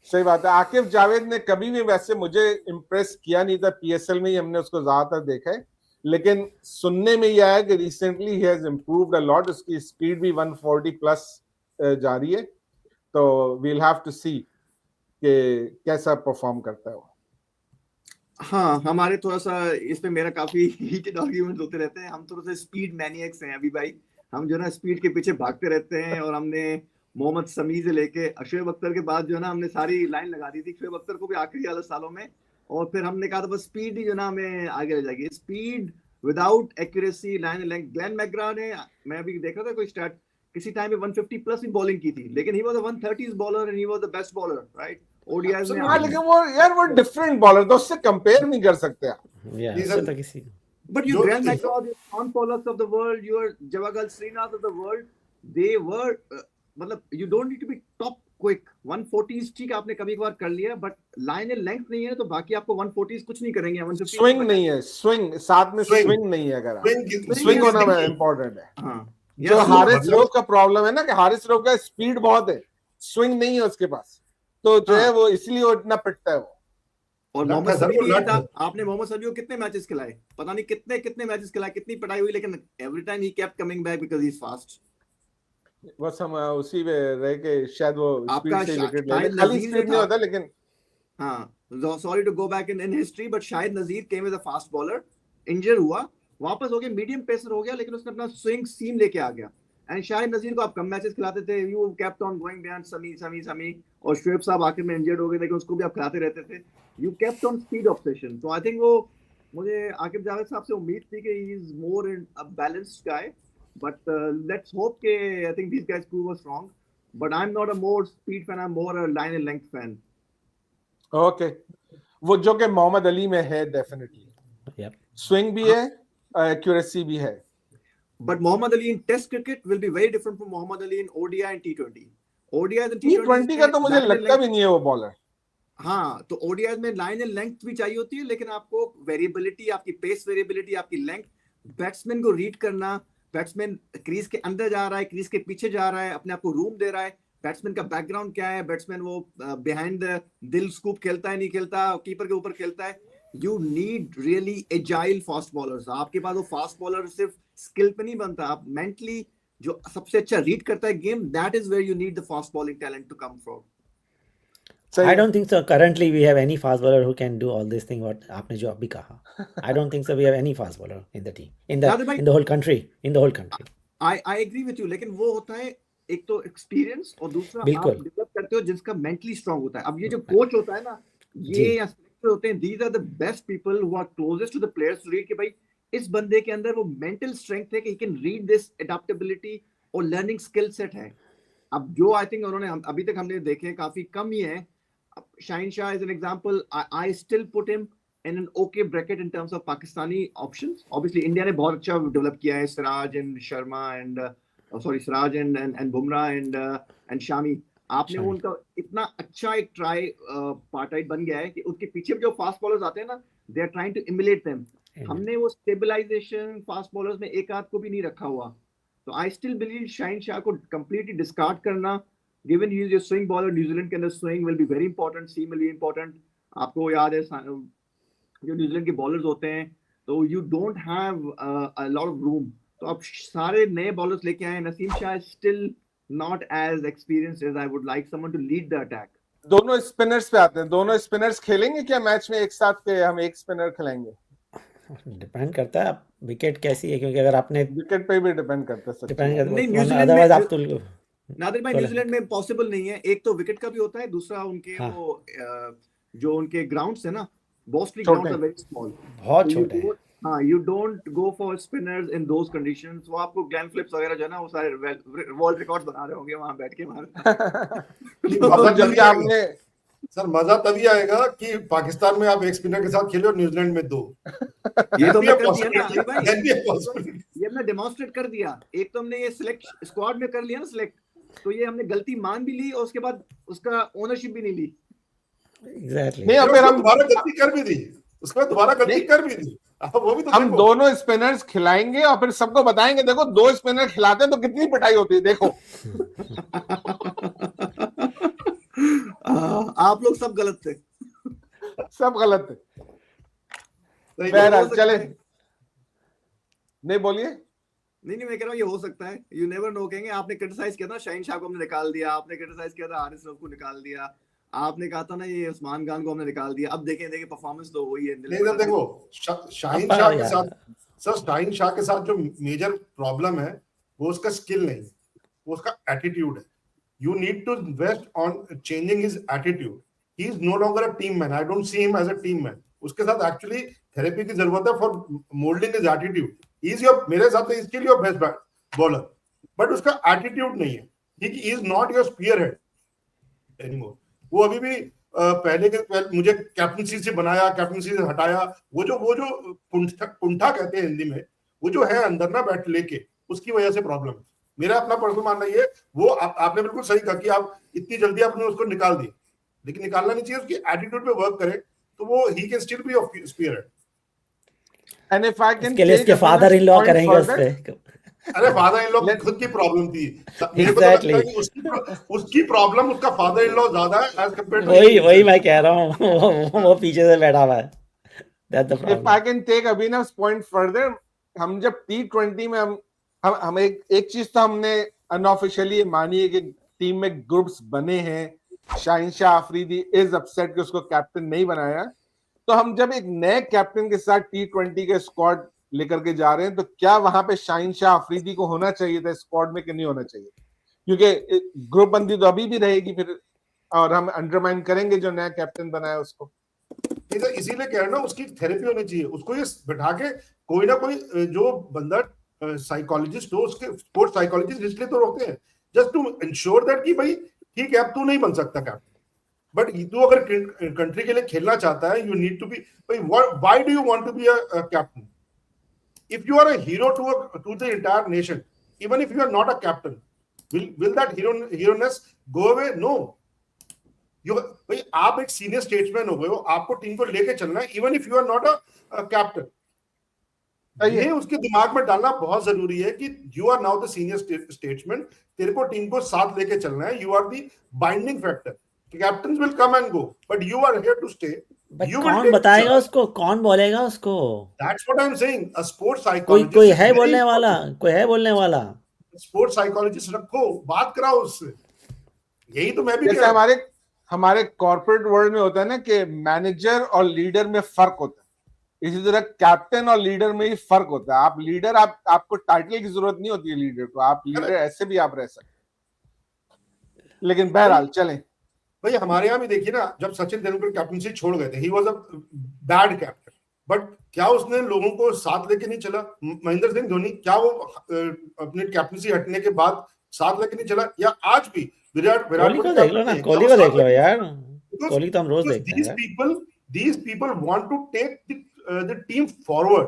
सही बात है. आकिब जावेद ने कभी भी वैसे मुझे इम्प्रेस किया नहीं था. पीएसएल में ही हमने उसको ज्यादातर देखा है, लेकिन सुनने में यह आया कि recently he has improved a lot. उसकी स्पीड भी 140 प्लस जा रही है. तो वील हैव टू सी कि कैसा परफॉर्म करता है वो. हाँ, हमारे थोड़ा सा इस पे मेरा काफी हीटेड आर्ग्यूमेंट्स होते रहते हैं. हम थोड़ा सा स्पीड मैनिएक्स हैं अभी भाई. हम जो है ना स्पीड के पीछे भागते रहते हैं, और हमने मोहम्मद समी से लेके अशोएब अख्तर के बाद जो है ना हमने सारी लाइन लगा दी थी शोएब अख्तर को भी आखिरी वाले सालों में, और फिर हमने कहा था बस स्पीड ही जो ना हमें आगे ले जाएगी. Speed without accuracy, line length. Glenn McGrath ने, मैं अभी देख रहा था कोई स्टैट, किसी टाइम में 150 प्लस ही बॉलिंग की थी, लेकिन he was a 130s bowler and he was the best bowler, right? ODIs में. हाँ, लेकिन वो यार वो डिफरेंट बॉलर तो उससे कंपेयर नहीं कर सकते आप. या These उससे are- तो किसी But you जो- Graham McGraw, the Sean Pollock of the world, your Javagal Srinath of the world, they were मतलब you don't need to be top quick. 140s ठीक है, आपने कभी कभार कर लिया, बट लाइन एंड लेंथ नहीं है तो बाकी आपको 140s कुछ नहीं करेंगे. 150 स्विंग नहीं है, स्विंग साथ में Swing. स्विंग नहीं है. अगर Swing स्विंग is होना the key. इम्पोर्टेंट है. हाँ, जो Yes, हारिस मतलब- रोफ का प्रॉब्लम है ना कि हारिस रोफ का स्पीड बहुत है, स्विंग नहीं है उसके पास, तो जो हाँ. है वो इसलिए वो इतना पिटता है वो. और लत मोहम्मद है सर, शमी वो भी ये लत था. है. आपने मोहम्मद शमी को कितने मैचेस खिलाए, पता नहीं कितने मैचेस खिलाए, कितनी पढ़ाई हुई, लेकिन every time he kept coming back because he is fast. बस हम उसी में रह के शायद वो स्पीड आपका से विकेट ले ले. शाहिद खाली नजीर जो स्पीड नहीं था, होता लेकिन हाँ, sorry to go back in history, but Shahid Nazir came as a fast bowler, injure हुआ, वापस हो गया, मीडियम पेसर हो गया, लेकिन उसने अपना स्विंग सीम लेके आ गया. एंड शाहिद नजीर को आप कम मैचेस खिलाते थे, you kept on going beyond समी, और शुएब साहब आखिर में इंजर्ड हो गए, लेकिन उसको भी आप खिलाते रहते थे. You kept on speed obsession. तो आई थिंक वो, मुझे आकिब जावेद साहब से उम्मीद थी कि he is more in a balanced guy, but let's hope के I think these guys prove us wrong. But I am not a more speed fan, I am more a line and length fan. Okay, वो जो कि मोहम्मद अली में है डेफिनेटली. Yep. स्विंग भी है, एक्यूरेसी भी है. But Muhammad Ali in Test cricket will be very different from Muhammad Ali in ODI and T20. ODI and T20 का तो मुझे लगता भी नहीं है वो बॉलर. हाँ, तो ODI में लाइन एंड लेंथ भी चाहिए होती है, लेकिन आपको वेरिएबिलिटी, आपकी पेस वेरिएबिलिटी, आपकी लेंथ, बैट्समैन को रीड करना, बैट्समैन क्रीज के अंदर जा रहा है, क्रीज के पीछे जा रहा है, अपने आप को रूम दे रहा है, बैट्समैन का बैकग्राउंड क्या है, बैट्समैन वो बिहाइंड द दिल स्कूप खेलता है, नहीं खेलता, कीपर के ऊपर खेलता है. You need really agile fast bowlers. आपके पास वो फास्ट बॉलर सिर्फ स्किल पे नहीं बनता, आप मेंटली जो सबसे अच्छा रीड करता है game, that is where you need the fast bowling talent to come from. I don't think so. Currently, we have any fast bowler who can do all this thing. What आपने जो अभी कहा, I don't think so. We have any fast bowler in the team, in the whole country, I agree with you, लेकिन वो होता है एक तो एक्सपीरियंस, और दूसरा आप बिल्कुल. डेवलप करते हो जिसका मेंटली स्ट्रांग होता है. अब ये जो कोच होता है ना, ये जी. या सेलेक्टर होते हैं, these are the best people who are closest to the players to read कि भाई इस बंदे के अंदर वो मेंटल स्ट्रेंथ है कि he can read this adaptability और लर्निंग स्किल सेट है. अब जो आई थिंक उन्होंने अभी तक हमने देखे काफी कम ही है. Shaheen Shah is an example. I still put him in an okay bracket in terms of Pakistani options. Obviously, India ने बहुत अच्छा डेवलप किया है, Siraj and Sharma and Siraj and Bumrah and Shami. आपने वो उनका इतना अच्छा एक ट्राई पार्टाइट बन गया है कि उसके पीछे जो फास्ट बॉलर्स आते हैं ना, they are trying to emulate them. हमने वो स्टेबलाइजेशन फास्ट बॉलर्स में एक आध को भी नहीं रखा हुआ. तो I still believe Shaheen Shah को कंप्लीटली डिस्कार्ड करना, given he is a swing bowler. New Zealand के अंदर swing will be very important, seam will be important. आपको याद है जो न्यूजीलैंड के बॉलर्स होते हैं, तो you don't have a lot of room. तो आप सारे नए बॉलर्स लेके आए. Naseem Shah is still not as experienced as I would like someone to lead the attack. दोनों स्पिनर्स पे आते हैं. दोनों स्पिनर्स खेलेंगे क्या मैच में एक साथ के? हम एक स्पिनर खिलाएंगे. डिपेंड करता है विकेट कैसी है, क्योंकि अगर आपने विकेट पे भी डिपेंड करता है. डिपेंड करता नहीं, है, न्यूजीलैंड अदरवाइज में आप तो नादिर भाई, न्यूजीलैंड में पॉसिबल नहीं है. एक तो विकेट का भी होता है, दूसरा उनके हाँ. वो जो उनके ग्राउंड्स है ना, बोस्टली छोटे. Grounds are very small. बहुत छोटे हैं. हाँ, you don't go for spinners in those conditions. वो आपको ग्लैन फ्लिप्स वगैरह जो है ना, वो सारे वर्ल्ड रिकॉर्ड्स बना रहे होंगे वहां बैठ के. मतलब जब भी आपने सर मजा तभी आएगा कि पाकिस्तान में आप एक स्पिनर के साथ खेले और न्यूजीलैंड में दो. ये तो हमने कर दिया ना अली भाई, Can be a possibility. ये हमने डेमोन्स्ट्रेट कर दिया. एक तो हमने ये सिलेक्ट स्क्वाड में कर लिया ना सिलेक्ट, तो ये हमने गलती मान भी ली और उसके बाद उसका ओनरशिप भी नहीं ली. एग्जैक्टली. नहीं, अब फिर हम दोबारा गलती कर भी दी, उसके बाद दोबारा गलती कर भी दी. वो भी तो हम देखो. दोनों स्पिनर्स खिलाएंगे और फिर सबको बताएंगे, देखो दो स्पिनर खिलाते हैं तो कितनी पिटाई होती है, देखो. आप लोग सब गलत थे. सब गलत है. सही बहरहाल हो चले. सकता है. नहीं बोलिए. नहीं, मैं कह रहा हूँ ये हो सकता है. You never know. कहेंगे आपने क्रिटिसाइज किया था शाहीन शाह को, हमने निकाल दिया. आपने क्रिटिसाइज किया था हारिस रऊफ को, निकाल दिया. आपने कहा था ना ये उस्मान खान को, हमने निकाल दिया. अब देखें परफॉर्मेंस तो वही है. नहीं सर देखो, शाहीन शाह के साथ, सर शाहीन शाह के साथ जो मेजर प्रॉब्लम है वो उसका स्किल नहीं, वो उसका एटीट्यूड है. You need to invest on changing his attitude. He is no longer a team man. I don't see him as a team man. उसके साथ actually therapy की जरूरत है for molding his attitude. He is your, मेरे हिसाब से still your best bowler, but उसका attitude नहीं है. He is not your spearhead anymore. वो अभी भी पहले मुझे कैप्टनसी से बनाया, कैप्टनसी से हटाया, वो जो कुंठा कहते हैं हिंदी में, वो जो है अंदर ना बैठ लेके, उसकी वजह से प्रॉब्लम है. मेरा अपना पर्सनल मानना ये है, वो आपने बिल्कुल सही कहा कि आप इतनी जल्दी आपने उसको निकाल दिया, लेकिन निकालना नहीं चाहिए, उसकी एटीट्यूड पे वर्क करे तो वो he can still be of spirit. And if I can इसके लिए take इसके Abhinav's father in law point करेंगे उस further, पे। अरे फादर इन लॉ की Let- खुद की प्रॉब्लम थी, मेरे को तो लगता है कि उसकी प्रॉब्लम उसका फादर इन लॉ ज्यादा है एज कंपेयर टू वही मैं कह रहा हूँ, वो पीछे से बैठा हुआ है। That's the if problem. I can take Abhinav's point further, हम जब T20 में हम एक चीज तो हमने अनऑफिशियली मानी है कि टीम में ग्रुप्स बने हैं, शाहीन शाह अफरीदी इज अपसेट कि उसको कैप्टन नहीं बनाया, तो हम जब एक नए कैप्टन के साथ T20 के स्क्वाड लेकर के जा रहे हैं, तो क्या वहां पे शाहीन शाह अफरीदी को होना चाहिए था स्क्वाड में कि नहीं होना चाहिए? क्योंकि ग्रुप बंदी तो अभी भी रहेगी फिर, और हम अंडरमाइन करेंगे जो नया कैप्टन बनाया उसको। इसीलिए कह रहे ना, उसकी थेरेपी होनी चाहिए, उसको ये बैठा के कोई ना कोई जो बंदा साइकोलॉजिस्ट हो, उसके स्पोर्ट्स साइकोलॉजिस्ट इसलिए तो होते हैं, जस्ट टू इंश्योर दैट कि भाई ठीक है अब तू नहीं बन सकता कैप्टन, बट तू अगर कंट्री के लिए खेलना चाहता है, यू नीड टू बी, भाई why do you want to be a captain? If you are a hero to the entire nation, even if you are not a captain, will that heroness go away? No. भाई आप एक सीनियर स्टेट्समैन हो गए हो, आपको टीम को लेके चलना है, even if you are not a captain. ये उसके दिमाग में डालना बहुत जरूरी है कि you are now the senior statesman, तेरे को टीम को साथ लेके चलना है, you are the binding factor. Captains will come and go, but you are here to stay. कौन बताएगा उसको, कौन बोलेगा उसको? That's what I'm saying. A sports psychologist. कोई है बोलने वाला, कोई है बोलने वाला। स्पोर्ट्स साइकोलॉजिस्ट रखो, बात कराओ उससे। यही तो मैं भी जैसे हमारे कॉर्पोरेट वर्ल्ड में होता है ना कि मैनेजर और लीडर में फर्क होता है, इसी तरह कैप्टन और लीडर में ही फर्क होता है। आप लीडर, आपको टाइटल की जरूरत नहीं होती है लीडर को, आप लीडर ऐसे भी आप रह सकते। लेकिन बहरहाल चलें भाई, हमारे यहाँ भी देखिए ना, जब सचिन तेंदुलकर कैप्टनसी छोड़ गए थे, he was a bad captain, but क्या उसने लोगों को साथ लेके नहीं चला? महेंद्र सिंह धोनी, क्या वो अपनी कैप्टनसी हटने के बाद साथ लेके नहीं चला? या आज भी विराट कोहली को देख लो ना, कोहली को देख लो यार, कोहली तो हम रोज देखते हैं। These people want to take the team forward.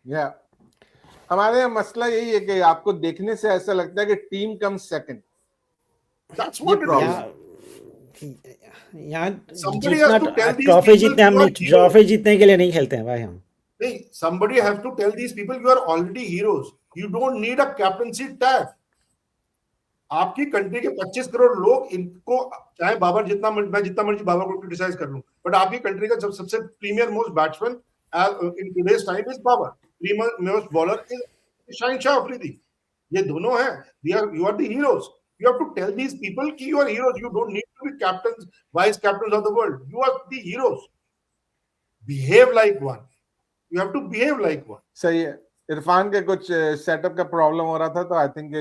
या हमारे यहाँ मसला यही है कि आपको देखने से ऐसा लगता है कि team come second. That's what it is. यहाँ ट्रॉफी जीतने, हम ट्रॉफी जीतने के लिए नहीं खेलते हैं भाई हम। नहीं, somebody has to tell these people you are already heroes. You don't need a captaincy tag. आपकी कंट्री के 25 करोड़ लोग, इनको चाहे बाबर मैं जितना मर्जी बाबर को क्रिटिसाइज कर लूं, बट आपकी कंट्री का जब सबसे premier most batsman in today's time is Babar, premier most bowler is Shaheen Shah Afridi. ये दोनों हैं, you are the heroes. You have to tell these people कि you are heroes. You don't need to be captains, vice captains of the world. You are the heroes. Behave like one. You have to behave like one. सही है। इरफान के कुछ सेटअप का प्रॉब्लम हो रहा था, तो I think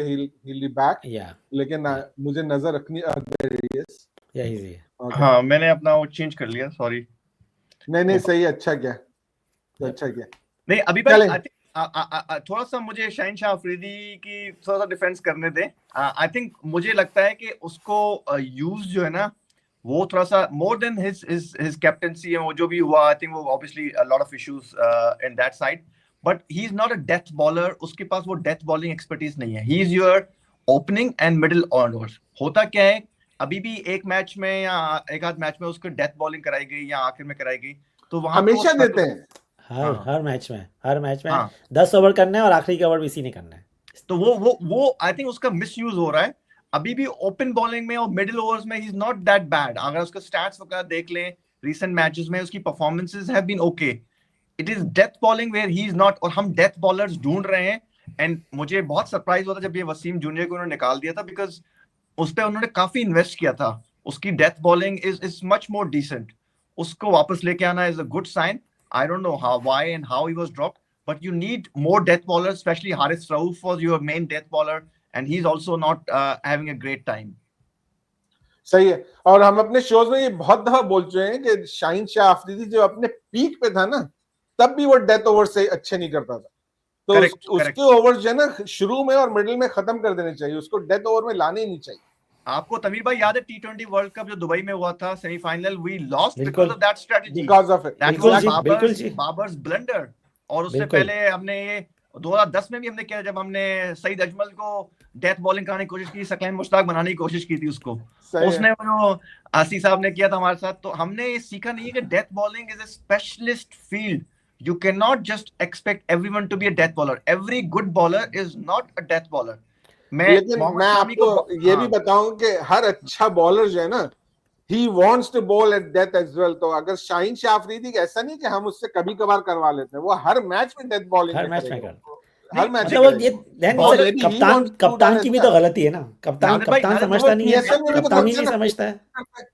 he'll be back. लेकिन मुझे नजर रखनी यही हाँ, मैंने अपना वो चेंज कर लिया, सॉरी। नहीं सही, अच्छा क्या नहीं, अभी भाई थोड़ा सा मुझे शाहीन शाह अफरीदी की थोड़ा सा डिफेंस करने दें। आई थिंक मुझे लगता है कि उसको यूज जो है ना, वो थोड़ा सा मोर देन हिज कैप्टेंसी, वो जो भी हुआ, आई थिंक वो obviously a lot of issues in that side, but he is not a death bowler. उसके पास वो डेथ बॉलिंग एक्सपर्टीज नहीं है। He is your opening and middle orders. होता क्या है, अभी भी एक मैच में या एक आध मैच में उसको डेथ बॉलिंग कराई गई या आखिर में कराई गई, तो वहां हमेशा देते हैं हर मैच में 10 ओवर करना है और आखिरी का ओवर भी इसी ने करना है। तो वो आई थिंक उसका मिसयूज हो रहा है। अभी भी ओपन बॉलिंग में और मिडिल ओवर्स में he is not that bad. अगर उसका स्टैट्स वगैरह देख लें रीसेंट मैचेस में, उसकी performances have been okay. It is death bowling where he is not, और हम डेथ बॉलर्स ढूंढ रहे हैं। एंड मुझे बहुत सरप्राइज हुआ था जब ये वसीम जूनियर को उन्होंने निकाल दिया था, बिकॉज उस पर उन्होंने काफी इन्वेस्ट किया था। उसकी death bowling is much more decent. उसको वापस लेके आना is a good sign. I don't know why and how he was dropped, but you need more death bowlers, especially Haris Rauf was your main death bowler, and he's also not having a great time. सही है। और हम अपने शोज में ये बहुत दफा बोल चुके हैं कि शाहीन शाह अफरीदी जो अपने पीक पे था ना, तब भी वो डेथ ओवर से अच्छे नहीं करता था। तो उसके ओवर्स जो है ना, शुरू में और मिडिल में खत्म कर देने चाहिए, उसको डेथ ओवर में लाने ही नहीं चाहिए। आपको तमीर भाई याद है T20 वर्ल्ड कप जो दुबई में हुआ था, semifinal, we lost because of that strategy, because of it. That was Babar's blunder. और उससे पहले हमने ये 2010 में भी हमने किया, जब हमने सईद अजमल को डेथ बॉलिंग कराने की कोशिश की, सकलैन मुश्ताक बनाने की कोशिश की थी उसको, उसने वो आसी साहब ने किया था हमारे साथ। तो हमने ये सीखा नहीं है कि death bowling is a specialist field. You can not just expect everyone to be a death bowler. Every good bowler is not a death bowler. लेकिन मोहम्मद मैं शामी आपको ये भी हाँ, बताऊं कि हर अच्छा बॉलर जो है ना, he wants to bowl at death as well। तो अगर शाहीन शाह अफरीदी, ऐसा नहीं कि हम उससे कभी कभार करवा लेते हैं, वो हर मैच में डेथ बॉलिंग हर में मैच में करेगा, कर हर मैच मतलब में वो ये करेगा। then और it's a maybe he कप्तान wants to do that कप्तान as की भी तो well। गलती है ना। कप्तान नादिर भाई, कप्तान नादिर वो समझता नहीं है, PSL में भी तो कप्तान ही करते नहीं हैं ना, समझता है।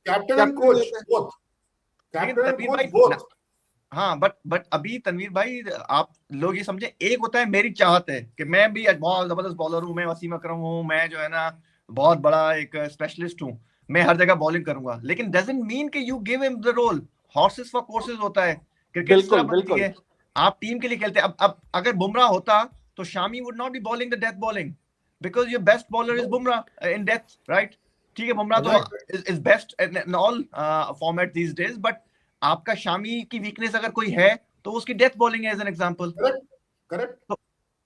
कैप्टन एंड कैप्टन भी कोच होता है। बोथ, लेकिन कैप्टन एंड तनवीर कोच भाई बोथ। हाँ, बट अभी तनवीर भाई, आप लोग ये समझे, एक होता है मेरी चाहत है कि मैं भी बहुत जबरदस्त बॉलर हूँ, मैं वसीम अकरम हूँ, मैं जो है ना बहुत बड़ा एक स्पेशलिस्ट हूँ, मैं हर जगह बॉलिंग करूंगा, लेकिन डजंट मीन कि you give him the role. Horses for courses होता है, क्रिकेट इस तरह बिल्कुल बनती बिल्कुल। है, आप टीम के लिए खेलते हैं। अब अगर बुमराह होता तो Shami would not be bowling the death bowling, because your best bowler is Bumrah in death, right? ठीक है, बुमराह तो is best in all format these days, but आपका शामी की वीकनेस अगर कोई है तो उसकी डेथ बॉलिंग है, as an example. Correct correct. तो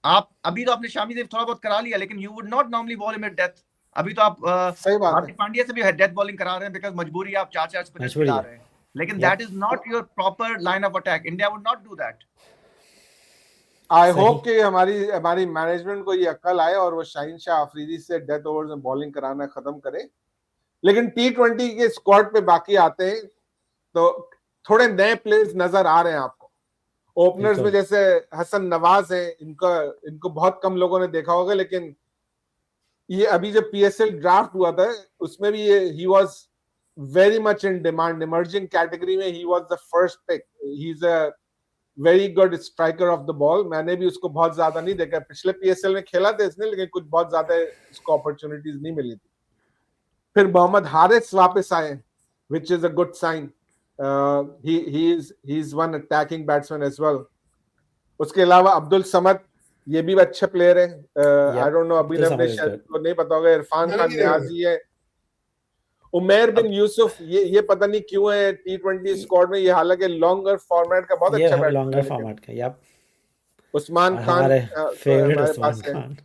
आप अभी तो आपने शामी से थोड़ा बहुत करा लिया, लेकिन you would not normally ball him at death. अभी तो आप सही बात है। हार्दिक पांड्या से भी डेथ बॉलिंग करा रहे हैं, बिकॉज मजबूरी, आप 4-4 स्पिनर्स मजबूरी खिला है। रहे हैं, लेकिन Yep. That is not your proper line of attack. India would not do that. I सही। होप कि हमारी हमारी मैनेजमेंट को ये अक्ल आए और वो शाहीन शाह अफरीदी से डेथ ओवर्स में बॉलिंग कराना खत्म करे। लेकिन T20 के स्क्वाड पे बाकी आते हैं तो थोड़े नए प्लेयर्स नजर आ रहे हैं आपको। ओपनर्स में बिल्कुल। जैसे हसन नवाज है, इनको बहुत कम लोगों ने देखा होगा, लेकिन ये अभी जब PSL ड्राफ्ट हुआ था उसमें भी ये he was very much in demand. Emerging category में he was the first pick. He is a very good striker of the ball. मैंने भी उसको बहुत ज्यादा नहीं देखा, पिछले PSL में खेला था इसने, लेकिन कुछ बहुत ज्यादा इसको अपॉर्चुनिटीज नहीं मिली थी। फिर मोहम्मद हारिस वापस आए, which is a good sign। he is one attacking batsman as well। उसके अलावा अब्दुल समद, ये भी अच्छे प्लेयर है। आई डोंट नो, अभिनव ने शायद को नहीं पता होगा। इरफान खान न्याजी है, उमेर बिन यूसुफ, ये पता नहीं क्यों है T20 स्क्वाड में। ये हालांकि लॉन्गर फॉर्मेट का बहुत अच्छा ये लॉन्गर बैट्समैन है, फॉर्मेट का। यप। उस्मान और खान हमारे तो फेवरेट हमारे उस्मान पास है। खान,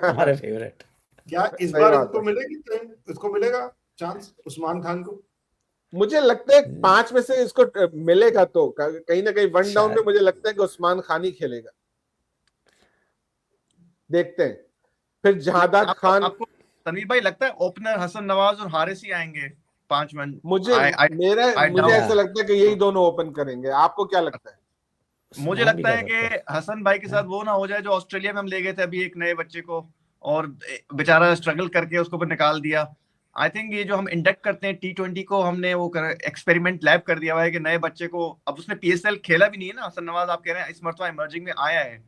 हमारे फेवरेट। क्या इस सही बार बात इसको है। मिलेगी, इसको मिलेगा चांस उस्मान खान को? मुझे लगता है 5 में से इसको मिलेगा, तो कहीं ना कहीं वन डाउन में शायद। मुझे लगता है कि उस्मान खान ही खेलेगा। देखते हैं। फिर जहादात खान, आपको तनवीर भाई लगता है ओपनर हसन नवाज और हारिस ही आएंगे 5 में? मुझे I मुझे doubt। ऐसा लगता है कि यही दोनों ओपन करेंगे। आपको क्या लगता है? मुझे उस्मान भी लगता कर है सकता है। कि हसन भाई के साथ वो ना हो जाए जो ऑस्ट्रेलिया में हम ले गए थे अभी एक नए बच्चे को, और बेचारा स्ट्रगल करके उसको फिर निकाल दिया। आई थिंक ये जो हम इंडक्ट करते हैं T20 को, हमने वो एक्सपेरिमेंट लैब कर दिया हुआ है कि नए बच्चे को, अब उसने PSL खेला भी नहीं है ना हसन नवाज, आप कह रहे हैं इस मरतबा इमर्जिंग में आया है,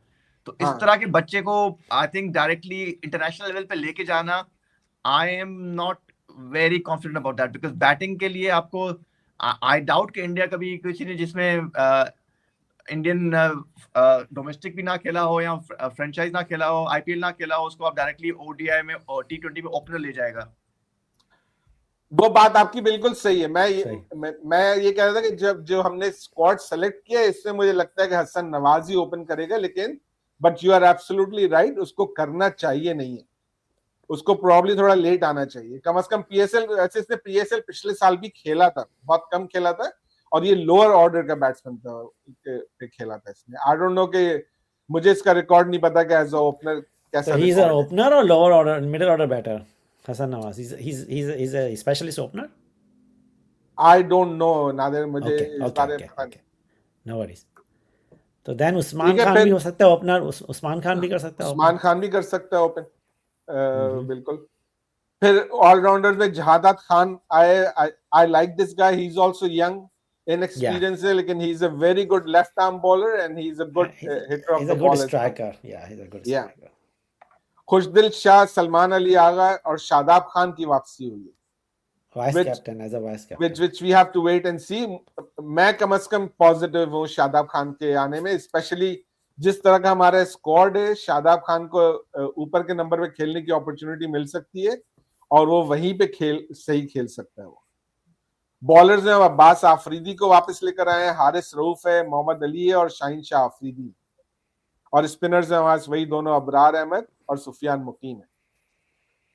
तो इस हाँ, तरह के बच्चे को I think directly international level पे लेके जाना, आई am not very confident about that, because batting के लिए आपको, आई डाउट कि इंडिया कभी किसी ने जिसमें इंडियन डोमेस्टिक भी ना खेला हो या फ्रेंचाइज ना खेला हो, IPL ना खेला हो, उसको आप डायरेक्टली ODI में और T20 में ओपनर ले जाएगा। वो बात आपकी बिल्कुल सही है। सही। मैं ये कह रहा था कि जब जो हमने स्क्वाड सेलेक्ट किया, इसमें मुझे लगता है कि हसन नवाज ही ओपन करेगा, लेकिन but you are absolutely right, उसको करना चाहिए नहीं है, उसको प्रॉब्ली थोड़ा लेट आना चाहिए। कम से कम PSL, वैसे इसने PSL पिछले साल भी खेला था, बहुत कम खेला था, और ये लोअर ऑर्डर का बैट्समैन था पे खेला था इसने। आई डोंट नो कि मुझे इसका रिकॉर्ड नहीं पता कि एज अ ओपनर कैसा So he's an रिकॉर्ड है। opener or lower order, middle order batter? Hassan Nawaz. He's a specialist opener. I don't know Nadir, मुझे Okay, इस okay, बारे में okay, पता नहीं। okay. No worries. तो देन ठीक उस्मान है, खान भी फिर हो सकता है ओपनर। उस्मान खान भी कर सकता है उस्मान ओपनर। खान भी कर सकता है ओपन, बिल्कुल। फिर ऑलराउंडर में जहादात खान आए। I like this guy, he is also young, inexperience है, लेकिन he is a very good left arm bowler and he is a good hitter of He's the a good ball as well. striker. Yeah, he's a good या striker. खुशदिल शाह, सलमान अली आगा और शादाब खान की वापसी हुई है, Vice which captain, as a vice captain. which we have to wait and see। मैं कम से कम पॉजिटिव हूँ शादाब खान के आने में, स्पेशली जिस तरह का हमारा स्क्वाड है। शादाब खान को ऊपर के नंबर पे खेलने की अपॉर्चुनिटी मिल सकती है, और वो वहीं पे सही खेल सकता है। वो बॉलर्स में अब्बास आफरीदी को वापस लेकर आए हैं, हारिस रऊफ है, मोहम्मद अली है और शाहीन शाह अफरीदी। और स्पिनर्स में हमारे वही दोनों अबरार अहमद और सुफियान मुकीम है।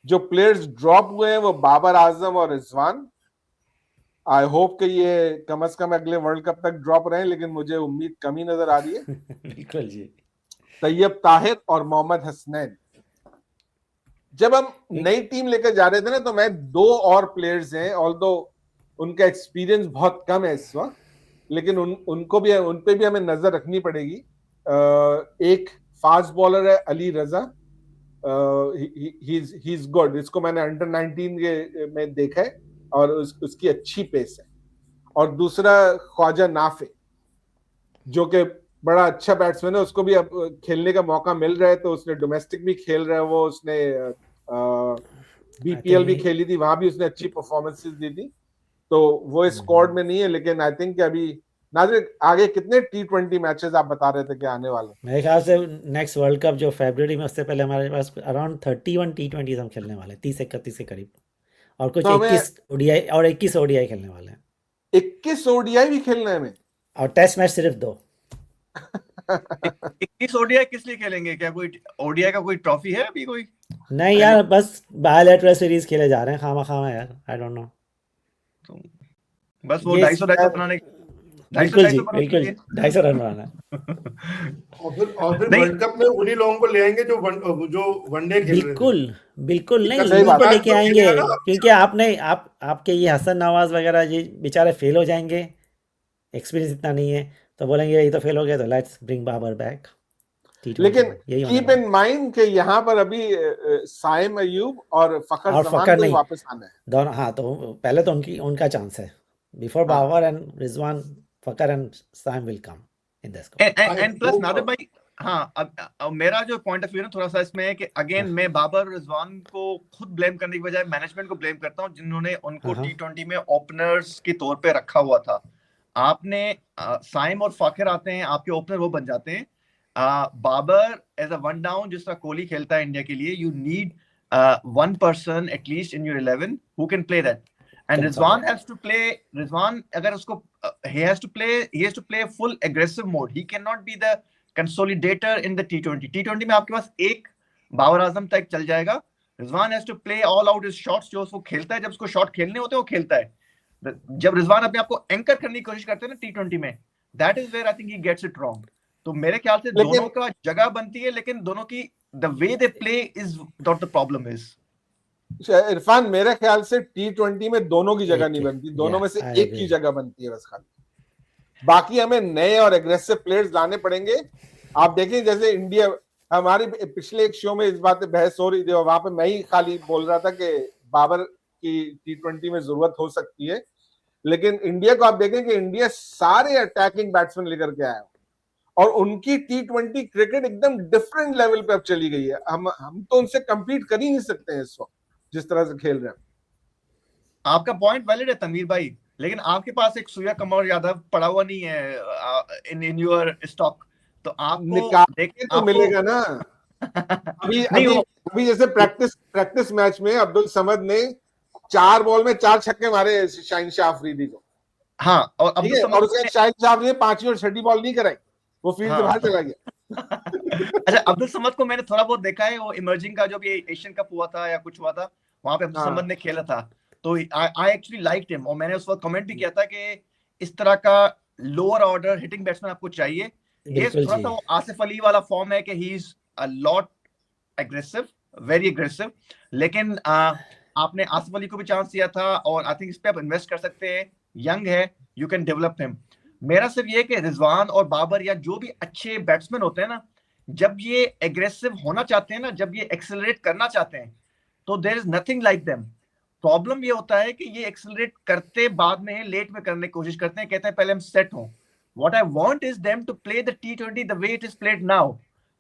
जो प्लेयर्स ड्रॉप हुए हैं वो बाबर आजम और रिजवान। आई होप कि ये कम से कम अगले वर्ल्ड कप तक ड्रॉप रहे, लेकिन मुझे उम्मीद कमी नजर आ रही है। बिल्कुल जी। तैयब ताहिर और मोहम्मद हसनैन। जब हम नई टीम लेकर जा रहे थे ना, तो मैं 2 और प्लेयर्स हैं, ऑल्दो उनका एक्सपीरियंस बहुत कम है इस वक्त, लेकिन उनको भी, उन पे भी हमें नजर रखनी पड़ेगी। एक फास्ट बॉलर है अली रजा, ही इज गुड, इसको मैंने अंडर 19 के में देखा है और उसकी अच्छी पेस है। और दूसरा ख्वाजा नाफे, जो कि बड़ा अच्छा बैट्समैन है, उसको भी अब खेलने का मौका मिल रहा है, तो उसने डोमेस्टिक भी खेल रहा है, वो उसने बीपीएल भी खेली थी, वहां भी उसने अच्छी परफॉर्मेंसेस दी थी, तो वो स्क्वाड में नहीं है। लेकिन आई थिंक अभी नाज़िर आगे कितने T20 मैचेस आप बता रहे थे कि आने वाले? मेरे ख्याल से नेक्स्ट वर्ल्ड कप जो फरवरी में, उससे पहले हमारे पास अराउंड 31 T20 हम खेलने वाले हैं, 30-31 के करीब, और कुछ तो 21 ओडीआई और 21 ओडीआई खेलने वाले हैं, 21 ओडीआई भी खेलना है हमें, और टेस्ट मैच सिर्फ 2। 21 ओडीआई किस लिए खेलेंगे? क्या कोई ओडीआई का कोई ट्रॉफी है अभी कोई? नहीं यार, बस बायोलैटरल सीरीज खेले जा रहे हैं खामा यार, आई डोंट नो। तो बस वो ये 250 बनाने, बिल्कुल जी, बिल्कुल 250 रन बनाना है। और फिर वर्ल्ड कप में उन्हीं लोगों को ले आएंगे जो वनडे खेल रहे थे। बिल्कुल नहीं, सही बात इनको है, लेके आएंगे, क्योंकि आपके ये हसन नवाज वगैरह ये बेचारे फेल हो जाएंगे, एक्सपीरियंस इतना नहीं है, तो बोलेंगे ये तो फेल हो गया, तो लेट्स ब्रिंग बाबर बैक। लेकिन कीप इन माइंड कि यहाँ पर अभी साइम अयूब और फखर जमान को वापस आना है दोनों। हाँ, तो पहले तो उनका चांस है, before Babar and Rizwan, Fakhar and Saim will come in the squad. And plus Nadir भाई, हाँ, अब मेरा जो पॉइंट ऑफ व्यू है थोड़ा सा इसमें है कि अगेन मैं बाबर रिजवान को खुद ब्लेम करने की बजाय मैनेजमेंट को ब्लेम करता हूँ, जिन्होंने उनको T20 में ओपनर्स के तौर पे रखा हुआ था। आपने साइम और फाखिर आते हैं, आपके ओपनर वो बन जाते हैं। Babar as a one down, जिस तरह कोहली खेलता है इंडिया के लिए, you need one person at least in your 11 who can play that. And Rizwan has to play, Rizwan agar usko he has to play full aggressive mode. He cannot be the consolidator in the T20. T20 में आपके पास एक बाबर आजम तक चल जाएगा। Rizwan has to play all out his shots, जो उसको खेलता है, जब उसको शॉट खेलने होते हैं वो खेलता है। जब रिजवान अपने आप को एंकर करने की कोशिश करते हैं ना T20 में, that is where I think he gets it wrong. तो मेरे ख्याल से दोनों का जगह बनती है, लेकिन दोनों की the way they play is what the problem is. Irfan, मेरे ख्याल से T20 में दोनों की जगह नहीं बनती, दोनों में से एक की जगह बनती है बस खाली। बाकी हमें नए और एग्रेसिव प्लेयर्स लाने पड़ेंगे। आप देखें जैसे इंडिया, हमारी पिछले एक शो में इस बात पे बहस हो रही थी और वहां पे मैं ही खाली बोल रहा था कि बाबर की T20 में जरूरत हो सकती है, लेकिन इंडिया को आप देखें कि इंडिया सारे अटैकिंग बैट्समैन लेकर के आया और उनकी T20 क्रिकेट एकदम डिफरेंट लेवल पे अब चली गई है। हम तो उनसे compete कर ही नहीं सकते हैं इस वक्त जिस तरह से खेल रहे हैं। आपका पॉइंट वैलिड है तनवीर भाई, लेकिन आपके पास एक सूर्या कुमार यादव पड़ा हुआ नहीं है इन योर स्टॉक, तो आपको देखे तो मिलेगा ना। अभी जैसे प्रैक्टिस मैच में अब्दुल समद ने 4 बॉल में 4 छक्के मारे शाहीन शाह अफरीदी को। हाँ, और अब्दुल समद, और उसके शाहीन शाह अफरीदी ने 5वीं और 6ठी बॉल नहीं कराई, वो फील्ड से बाहर चला गया। अच्छा, अब्दुल समद को मैंने थोड़ा बहुत देखा है, वो इमर्जिंग का जो भी एशियन कप हुआ था या कुछ हुआ था, वहां पे अब्दुल समद ने खेला था, तो आई एक्चुअली लाइक्ड हिम, और मैंने उस वक्त कमेंट भी किया था कि इस तरह का लोअर ऑर्डर हिटिंग बैट्समैन आपको चाहिए। ये थोड़ा सा वो आसिफ अली वाला फॉर्म है कि he is a lot aggressive, very aggressive, लेकिन आपने आसिफ अली को भी चांस दिया था, और आई थिंक इस पे आप इन्वेस्ट कर सकते हैं, यंग है, यू कैन डेवलप हिम। मेरा सिर्फ ये कि रिजवान और बाबर या जो भी अच्छे बैट्समैन होते हैं ना, जब ये एग्रेसिव होना चाहते हैं ना, जब ये एक्सेलरेट करना चाहते हैं, तो there is nothing like them. Problem ये होता है कि ये एक्सेलरेट करते बाद में लेट में करने की कोशिश करते हैं, कहते हैं पहले हम सेट हों। What I want is them to play the T20 the way it is played now,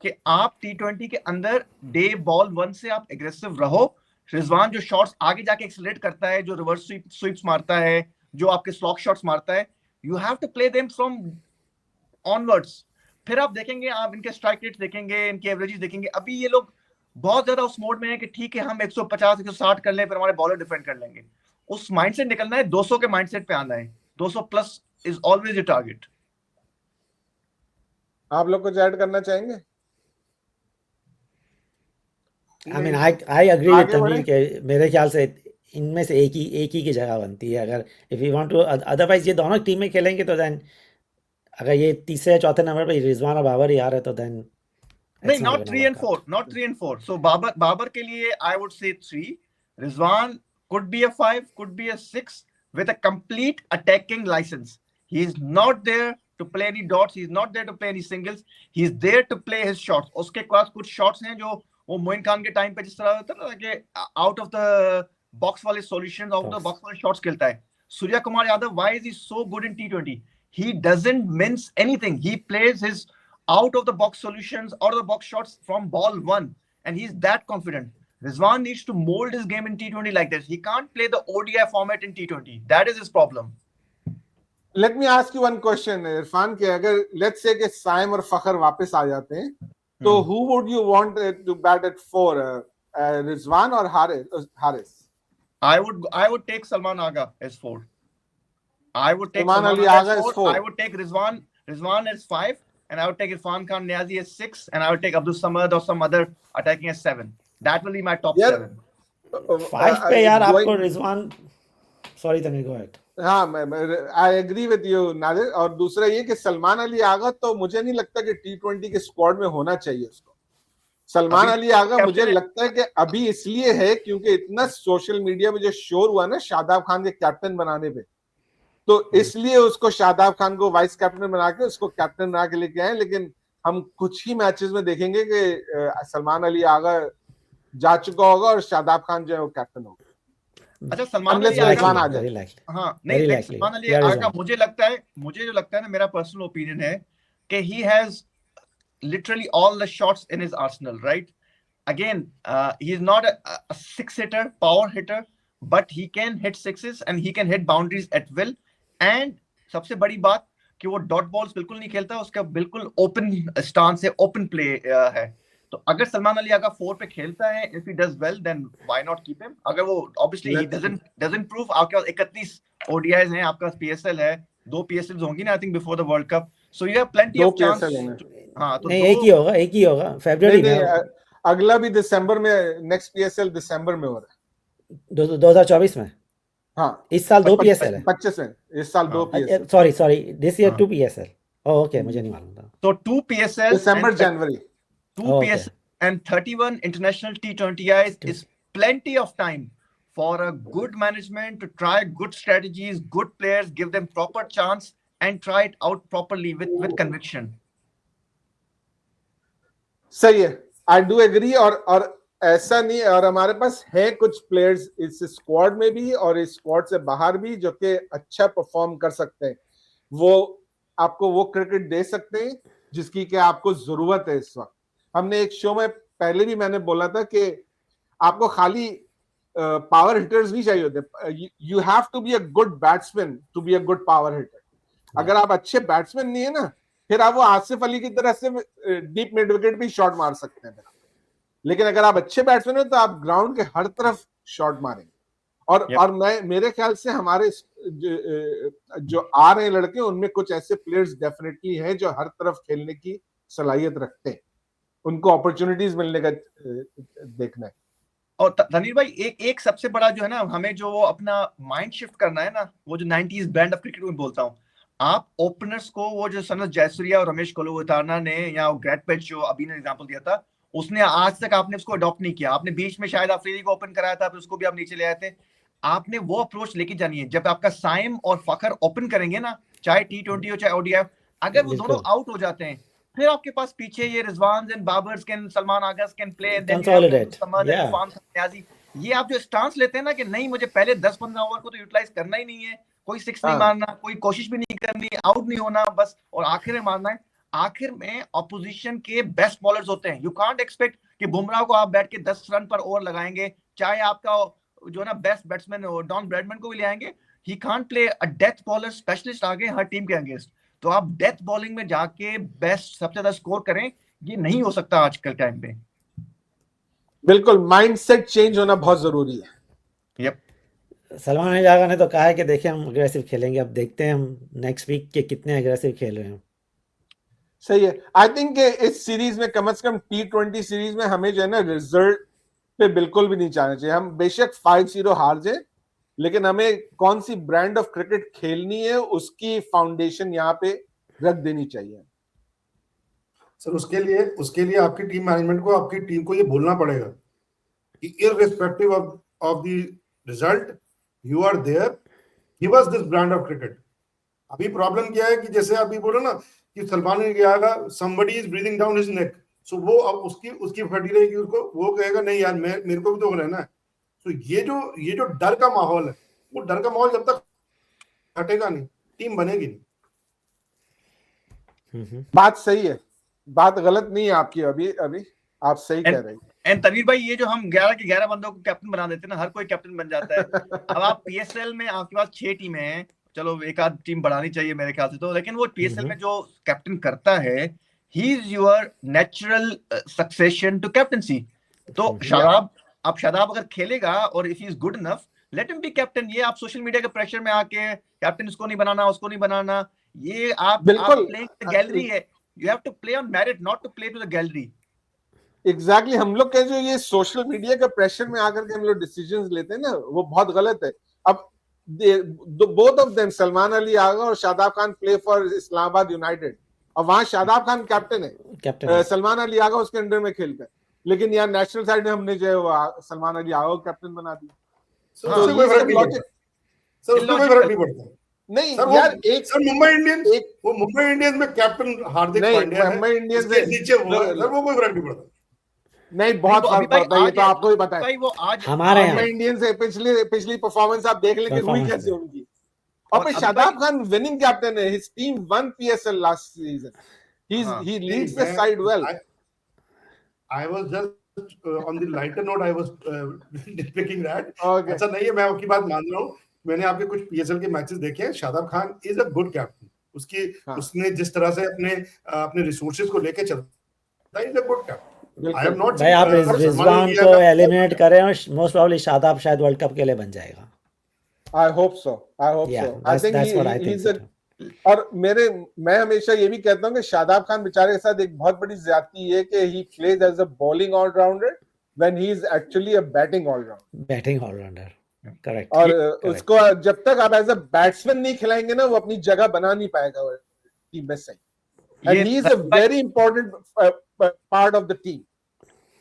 कि आप T20 के अंदर डे बॉल 1 से आप एग्रेसिव रहो। रिजवान जो शॉट्स आगे जाके एक्सेलरेट करता है, जो रिवर्स स्वीप्स मारता है, जो आपके स्लॉक शॉट्स मारता है, you have to play them from onwards. फिर आप देखेंगे, आप इनके स्ट्राइक रेट्स देखेंगे, इनके एवरेजेस देखेंगे। अभी ये लोग बहुत ज्यादा उस मोड में है कि ठीक है हम 150 160 कर लें, फिर हमारे बॉलर डिफेंड कर लेंगे। उस माइंडसेट निकलना है, 200 के माइंडसेट पे आना है। 200 plus is always a target. आप लोग कुछ ऐड करना चाहेंगे? I mean I agree with आगे बढ़े। तनवीर के मेरे ख्याल से इनमें से एक ही की जगह बनती है अगर if you want to otherwise ये दोनों टीम में खेलेंगे तो देन अगर ये तीसरे या चौथे नंबर पे रिजवान और बाबर ही आ रहे तो देन नहीं, it's not not gonna 3 and work 4, out not 3 and 4. So Babar के लिए I would say 3. Rizwan could be a 5, could be a 6 with a complete attacking license. He is not there to play any dots. He is not there to play any singles. He is there to play his shots. उसके पास कुछ shots हैं जो वो मोइन खान के टाइम पे जिस तरह होता है ना कि out of the box वाले solutions, out of the box वाले shots खेलता है. Surya Kumar Yadav, why is he so good in T20? He doesn't mince anything. He plays his out of the box solutions, out of the box shots from ball one, and he's that confident. Rizwan needs to mold his game in T20 like this. He can't play the ODI format in T20. That is his problem. Let me ask you one question Irfan के, अगर लेट्स से कि साइम और फखर वापस आ जाते हैं तो who would you want to bat at 4, Rizwan और Haris? I would take Salman Agha as 4. I would take Salman Ali Agha Agha as as 4. 4. I would take Rizwan as 5, and I would take Irfan Khan Niazi as 6, and I would take Abdul Samad or some other attacking as 7. That will be my top यार 7. 5 पे यार आपको Rizwan sorry Tanveer go ahead हाँ, मैं I agree with you Nadir. और दूसरा ये कि सलमान अली आगा तो मुझे नहीं लगता कि T20 के स्क्वाड में होना चाहिए उसको। सलमान अली आगा मुझे लगता है कि अभी इसलिए है क्योंकि इतना सोशल मीडिया में जो शोर हुआ ना शादाब खान के कैप्टन बनाने पे, तो इसलिए उसको शादाब खान को वाइस कैप्टन बना के उसको कैप्टन बना के लेके आए। लेकिन हम कुछ ही मैचेस में देखेंगे कि सलमान अली आगा जा चुका होगा और शादाब खान जो है वो कैप्टन होगा। अच्छा, सलमान Unless अली रिजवान आगा, आ जाए। वेरी लाइकली हाँ नहीं, Very देख likely. सलमान अली Yeah, आगा Rizwan. मुझे जो लगता है ना, मेरा पर्सनल ओपिनियन है कि he has literally all the shots in his arsenal, right? Again, he is not a six hitter, power hitter, but he can hit sixes and he can hit boundaries at will. And सबसे बड़ी बात कि वो डॉट बॉल्स बिल्कुल नहीं खेलता, उसका बिल्कुल ओपन स्टांस है, ओपन प्ले है। तो अगर सलमान अली आगा 4 पे खेलता है, if he does well, then why not keep him? अगर वो obviously he doesn't prove, आपके पास 31 ODIs हैं, आपका PSL है, 2 PSLs होंगी ना, I think before the World Cup, so you have plenty of chance. हाँ, तो नहीं एक ही होगा फरवरी में, अगला भी दिसंबर में, नेक्स्ट PSL दिसंबर में हो रहा है 2024 में। हाँ, इस साल 2 PSL है, 25 में, इस साल 2 PSL। Sorry this year 2 PSL। Okay, मुझे नहीं मालूम था। तो 2 PSL December January 2 PSL and 31 international T20Is is plenty of time for a good management to try good strategies, good players, give them proper chance and try it out properly with conviction. सही है, आई डू एग्री। और ऐसा नहीं, और हमारे पास है कुछ प्लेयर्स इस स्क्वाड में भी और इस स्क्वाड से बाहर भी जो कि अच्छा परफॉर्म कर सकते हैं। वो आपको वो क्रिकेट दे सकते हैं जिसकी कि आपको जरूरत है इस वक्त। हमने एक शो में पहले भी मैंने बोला था कि आपको खाली पावर हिटर्स नहीं चाहिए होते, you have to be a good batsman to be a good power hitter. अगर आप अच्छे बैट्समैन नहीं है ना, फिर आप वो आसिफ अली की तरह से डीप मिड विकेट भी शॉट मार सकते हैं, लेकिन अगर आप अच्छे बैट्समैन हो तो आप ग्राउंड के हर तरफ शॉट मारेंगे। और मैं मेरे ख्याल से हमारे जो आ रहे लड़के उनमें कुछ ऐसे प्लेयर्स डेफिनेटली हैं जो हर तरफ खेलने की सलाहियत रखते हैं, उनको अपॉर्चुनिटीज मिलने का देखना है। और धनीर भाई एक सबसे बड़ा जो है ना, हमें जो अपना माइंड शिफ्ट करना है ना, वो जो 90s ब्रांड ऑफ क्रिकेट में बोलता हूँ, आप ओपनर्स को वो जो सनत जयसूर्या और रमेश कोलवताना ने या ग्रेट पेच जो अभी ने एग्जांपल दिया था, उसने आज तक आपने उसको अडॉप्ट नहीं किया। आपने बीच में शायद अफरीदी को ओपन कराया था, फिर उसको भी आप नीचे ले आए थे। आपने वो अप्रोच लेके जानी है। जब आपका साइम और फखर ओपन करेंगे ना, चाहे T20 हो चाहे ODI, अगर वो दोनों आउट हो जाते हैं, फिर आपके पास पीछे ये Rizwan and Babar's can, Salman Agha's can play and then ये आप जो स्टांस लेते हैं ना कि नहीं मुझे पहले 10-15 ओवर को तो यूटिलाइज करना ही नहीं है, कोई सिक्स नहीं मारना, कोई कोशिश भी नहीं करनी, आउट नहीं होना बस, और आखिर में मारना है। आखिर में ऑपोजिशन के बेस्ट बॉलर्स होते हैं। यू कांट एक्सपेक्ट कि बुमराह को आप बैठ के 10 रन पर ओवर लगाएंगे, चाहे आपका जो है ना बेस्ट बैट्समैन डॉन ब्रैडमैन को भी ले आएंगे, he can't play a death bowler specialist आगे हर टीम के अगेंस्ट। तो आप डेथ बॉलिंग में जाके बेस्ट सबसे ज्यादा स्कोर करें, ये नहीं हो सकता आजकल टाइम पे। बिल्कुल, माइंडसेट चेंज होना बहुत जरूरी है। यप, सलमान अली आगा ने तो कहा है कि देखिए हम अग्रेसिव खेलेंगे, अब देखते हैं हम नेक्स्ट वीक के कितने अग्रेसिव खेल रहे हैं। सही है। आई थिंक इस सीरीज में कम से कम T20 सीरीज में हमें जो है ना रिजल्ट पे बिल्कुल भी नहीं जाना चाहिए। हम बेशक 5-0 हार जाए, लेकिन हमें कौन सी ब्रांड ऑफ क्रिकेट खेलनी है उसकी फाउंडेशन यहाँ पे रख देनी चाहिए। सर उसके लिए आपकी टीम मैनेजमेंट को, आपकी टीम को ये बोलना पड़ेगा कि irrespective of the result, you are there, give us this brand of cricket. अभी प्रॉब्लम क्या है कि जैसे अभी बोलो ना कि सलमान ने क्या आएगा, somebody is breathing down his neck, सो वो अब उसकी फटी रहेगी, उसको वो कहेगा नहीं यार मेरे को भी तो रहना है। तो ये जो डर का माहौल है, वो डर का माहौल जब तक हटेगा नहीं, टीम बनेगी नहीं। बात सही है, बात गलत नहीं है आपकी। अभी आप सही कह रहे हैं। एंड तनवीर भाई, ये जो हम 11 के 11 बंदों को कैप्टन बना देते हैं ना, हर कोई कैप्टन बन जाता है। अब आप पीएसएल में आपके पास 6 टीमें हैं, चलो एक आध टीम बढ़ानी चाहिए मेरे ख्याल से तो, लेकिन वो पीएसएल में जो कैप्टन करता है, he is your natural succession to captaincy. तो शादाब अगर खेलेगा और if he is good enough, let him be captain. ये आप सोशल मीडिया के प्रेशर में आके कैप्टन इसको नहीं बनाना, उसको नहीं बनाना, ये आप प्लेइंग द गैलरी है। You have to play on merit, not to play to the gallery. Exactly हम लोग के जो ये सोशल मीडिया के प्रेशर में आकर के हम लोग डिसीजंस लेते हैं ना, वो बहुत गलत है। अब both of them, Salman Ali Agha और Shadab Khan play for Islamabad United, और वहां शादाब खान कैप्टन है, सलमान अली आगा उसके अंडर में खेलता है, लेकिन यार नेशनल साइड में हमने जो है सलमान अली आगा को कैप्टन बना दिया। सर उससे कोई फर्क नहीं पड़ता। नहीं यार, एक सर मुंबई इंडियंस में कैप्टन हार्दिक पांड्या है, मुंबई इंडियंस के नीचे वो कोई फर्क नहीं पड़ता। नहीं, बहुत फर्क पड़ता है, ये तो आपको ही पता है। वो आज हमारे मुंबई इंडियंस से पिछली परफॉर्मेंस आप देख लेंगे हुई कैसे उनकी। और फिर शादाब खान विनिंग कैप्टन है, his team one PSL last season, he leads the side well. I was just on the lighter note, I was nitpicking that. Okay. अच्छा नहीं है, मैं आपकी बात मान रहा हूँ। मैंने आपके कुछ पीएसएल के मैचेस देखे हैं। Shadab Khan is a good captain. उसने जिस तरह से अपने रिसोर्सेज को लेके चलता है, इज अ गुड कैप्टन। भाई आप रिजवान को एलिमिनेट करें और मोस्ट प्रोबब्ली शादाब शायद वर्ल्ड कप के लिए बन जाएगा। I hope so. I think he's a, और मैं हमेशा ये भी कहता हूँ कि शादाब खान बेचारे के साथ एक बहुत बड़ी ज्यादती है कि he plays as a bowling all-rounder when he is actually a batting all-rounder. Correct. और उसको जब तक आप एज अ बैट्समैन नहीं खिलाएंगे ना, वो अपनी जगह बना नहीं पाएगा टीम में सही। And he is a very important part of the team.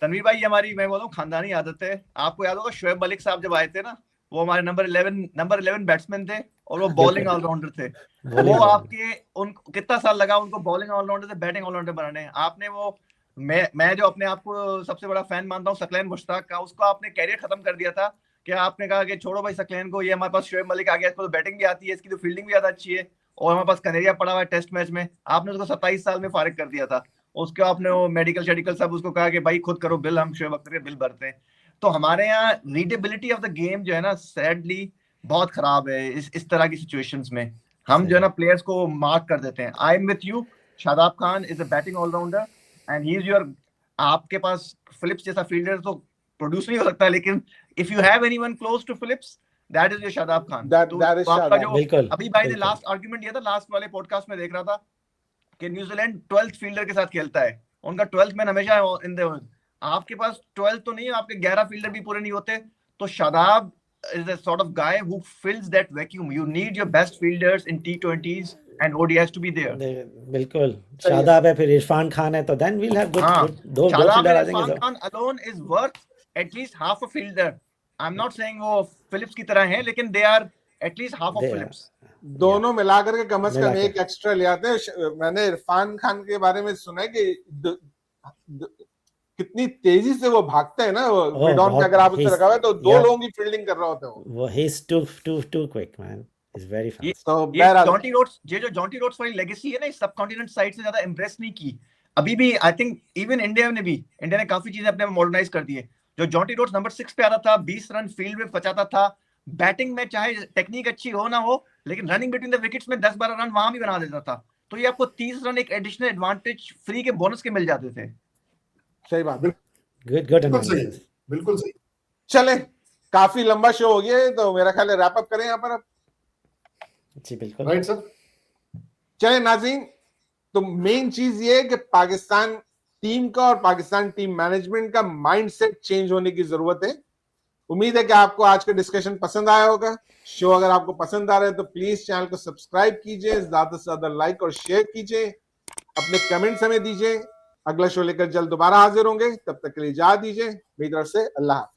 Tanveer भाई, ये हमारी, मैं बोलूं, खानदानी आदत है। आपको याद होगा शोएब मलिक साहब जब आए थे ना, वो हमारे नंबर 11 बैट्समैन थे और वो बॉलिंग ऑलराउंडर थे। वो आपके कितना साल लगा उनको बॉलिंग ऑलराउंडर से बैटिंग ऑलराउंडर बनाने। आपने वो, मैं जो अपने आप को सबसे बड़ा फैन मानता हूँ सकलैन मुश्ताक का, उसको आपने कैरियर खत्म कर दिया था कि आपने कहा कि छोड़ो भाई सकलैन को, ये हमारे पास शोएब मलिक आ गया, इसको तो बैटिंग भी आती है, इसकी तो फील्डिंग भी ज्यादा अच्छी है, और हमारे पास कनेरिया पड़ा हुआ है टेस्ट मैच में। आपने उसको 27 साल में फारिग कर दिया था। उसके आपने वो मेडिकल सब उसको कहा कि भाई खुद करो बिल, हम शोएब अख्तर के बिल भरते हैं। तो हमारे यहाँ रीडेबिलिटी ऑफ द गेम जो है ना, सैडली बहुत खराब है इस तरह की सिचुएशंस में। हम जो है ना प्लेयर्स को मार्क कर देते हैं। I am with you, Shadab Khan is a batting allrounder and he is your, आपके पास फिलिप्स जैसा फील्डर तो प्रोड्यूस नहीं हो सकता, लेकिन if you have anyone close to Phillips, that is your Shadab Khan. तो आपका जो अभी भाई ने लास्ट आर्गुमेंट दिया था, लास्ट वाले पॉडकास्ट में देख रहा था कि न्यूजीलैंड 12th फील्डर के साथ खेलता है, उनका 12th मैन हमेशा इन द, आपके पास 12 तो नहीं है, आपके 11 फील्डर भी पूरे नहीं होते। तो Shadab is a sort of guy who fills that vacuum. You need your best fielders in T20s and ODIs to be there. बिल्कुल, शादाब है, फिर इरफान खान है, तो then we'll have good दो फील्डर आ जाएंगे। Irfan Khan alone is worth at least half a fielder. I'm not saying वो फिलिप्स की तरह हैं, लेकिन they are at least half of Phillips. दोनों मिलाकर के कम से कम एक एक्स्ट्रा ले आते हैं। मैंने इरफान खान के बारे में सुना है कि कितनी तेजी से वो भागते हैं ना, वो मिड ऑन पे अगर आप उससे रखा हुआ है तो 2 लोगों की फील्डिंग कर रहा होता है वो। he is too quick man, is very fast। तो जॉन्टी रोड्स, जो जॉन्टी रोड्स वाली लेगेसी है ना, इस सब कॉन्टिनेंट साइड से ज्यादा इंप्रेस नहीं की अभी भी। आई थिंक इवन इंडिया ने काफी चीजें अपने मॉडर्नाइज कर दी है। जो जॉन्टी रोड्स नंबर 6 पे आता था, 20 रन फील्ड में बचाता था, बैटिंग में चाहे टेक्निक अच्छी हो ना हो, लेकिन रनिंग बिटवीन द विकेट्स में 10-12 रन वहां भी बना देता था। तो ये आपको 30 रन एक एडिशनल एडवांटेज फ्री के बोनस के मिल जाते थे। सही बात, गुड एनालिसिस, बिल्कुल सही। चले, काफी लंबा शो हो गया है, तो मेरा ख्याल है रैप अप करें यहाँ पर अब। जी बिल्कुल, राइट सर। चले नाज़रीन, तो मेन चीज ये है कि पाकिस्तान टीम का और पाकिस्तान टीम मैनेजमेंट का माइंडसेट चेंज होने की जरूरत है। उम्मीद है कि आपको आज का डिस्कशन पसंद आया होगा। शो अगर आपको पसंद आ रहा है तो प्लीज चैनल को सब्सक्राइब कीजिए, ज्यादा से ज्यादा लाइक और शेयर कीजिए, अपने कमेंट्स हमें दीजिए। अगला शो लेकर जल्द दोबारा हाजिर होंगे, तब तक के लिए इजाजत दीजिए। मेरी तरफ से अल्लाह हाफिज।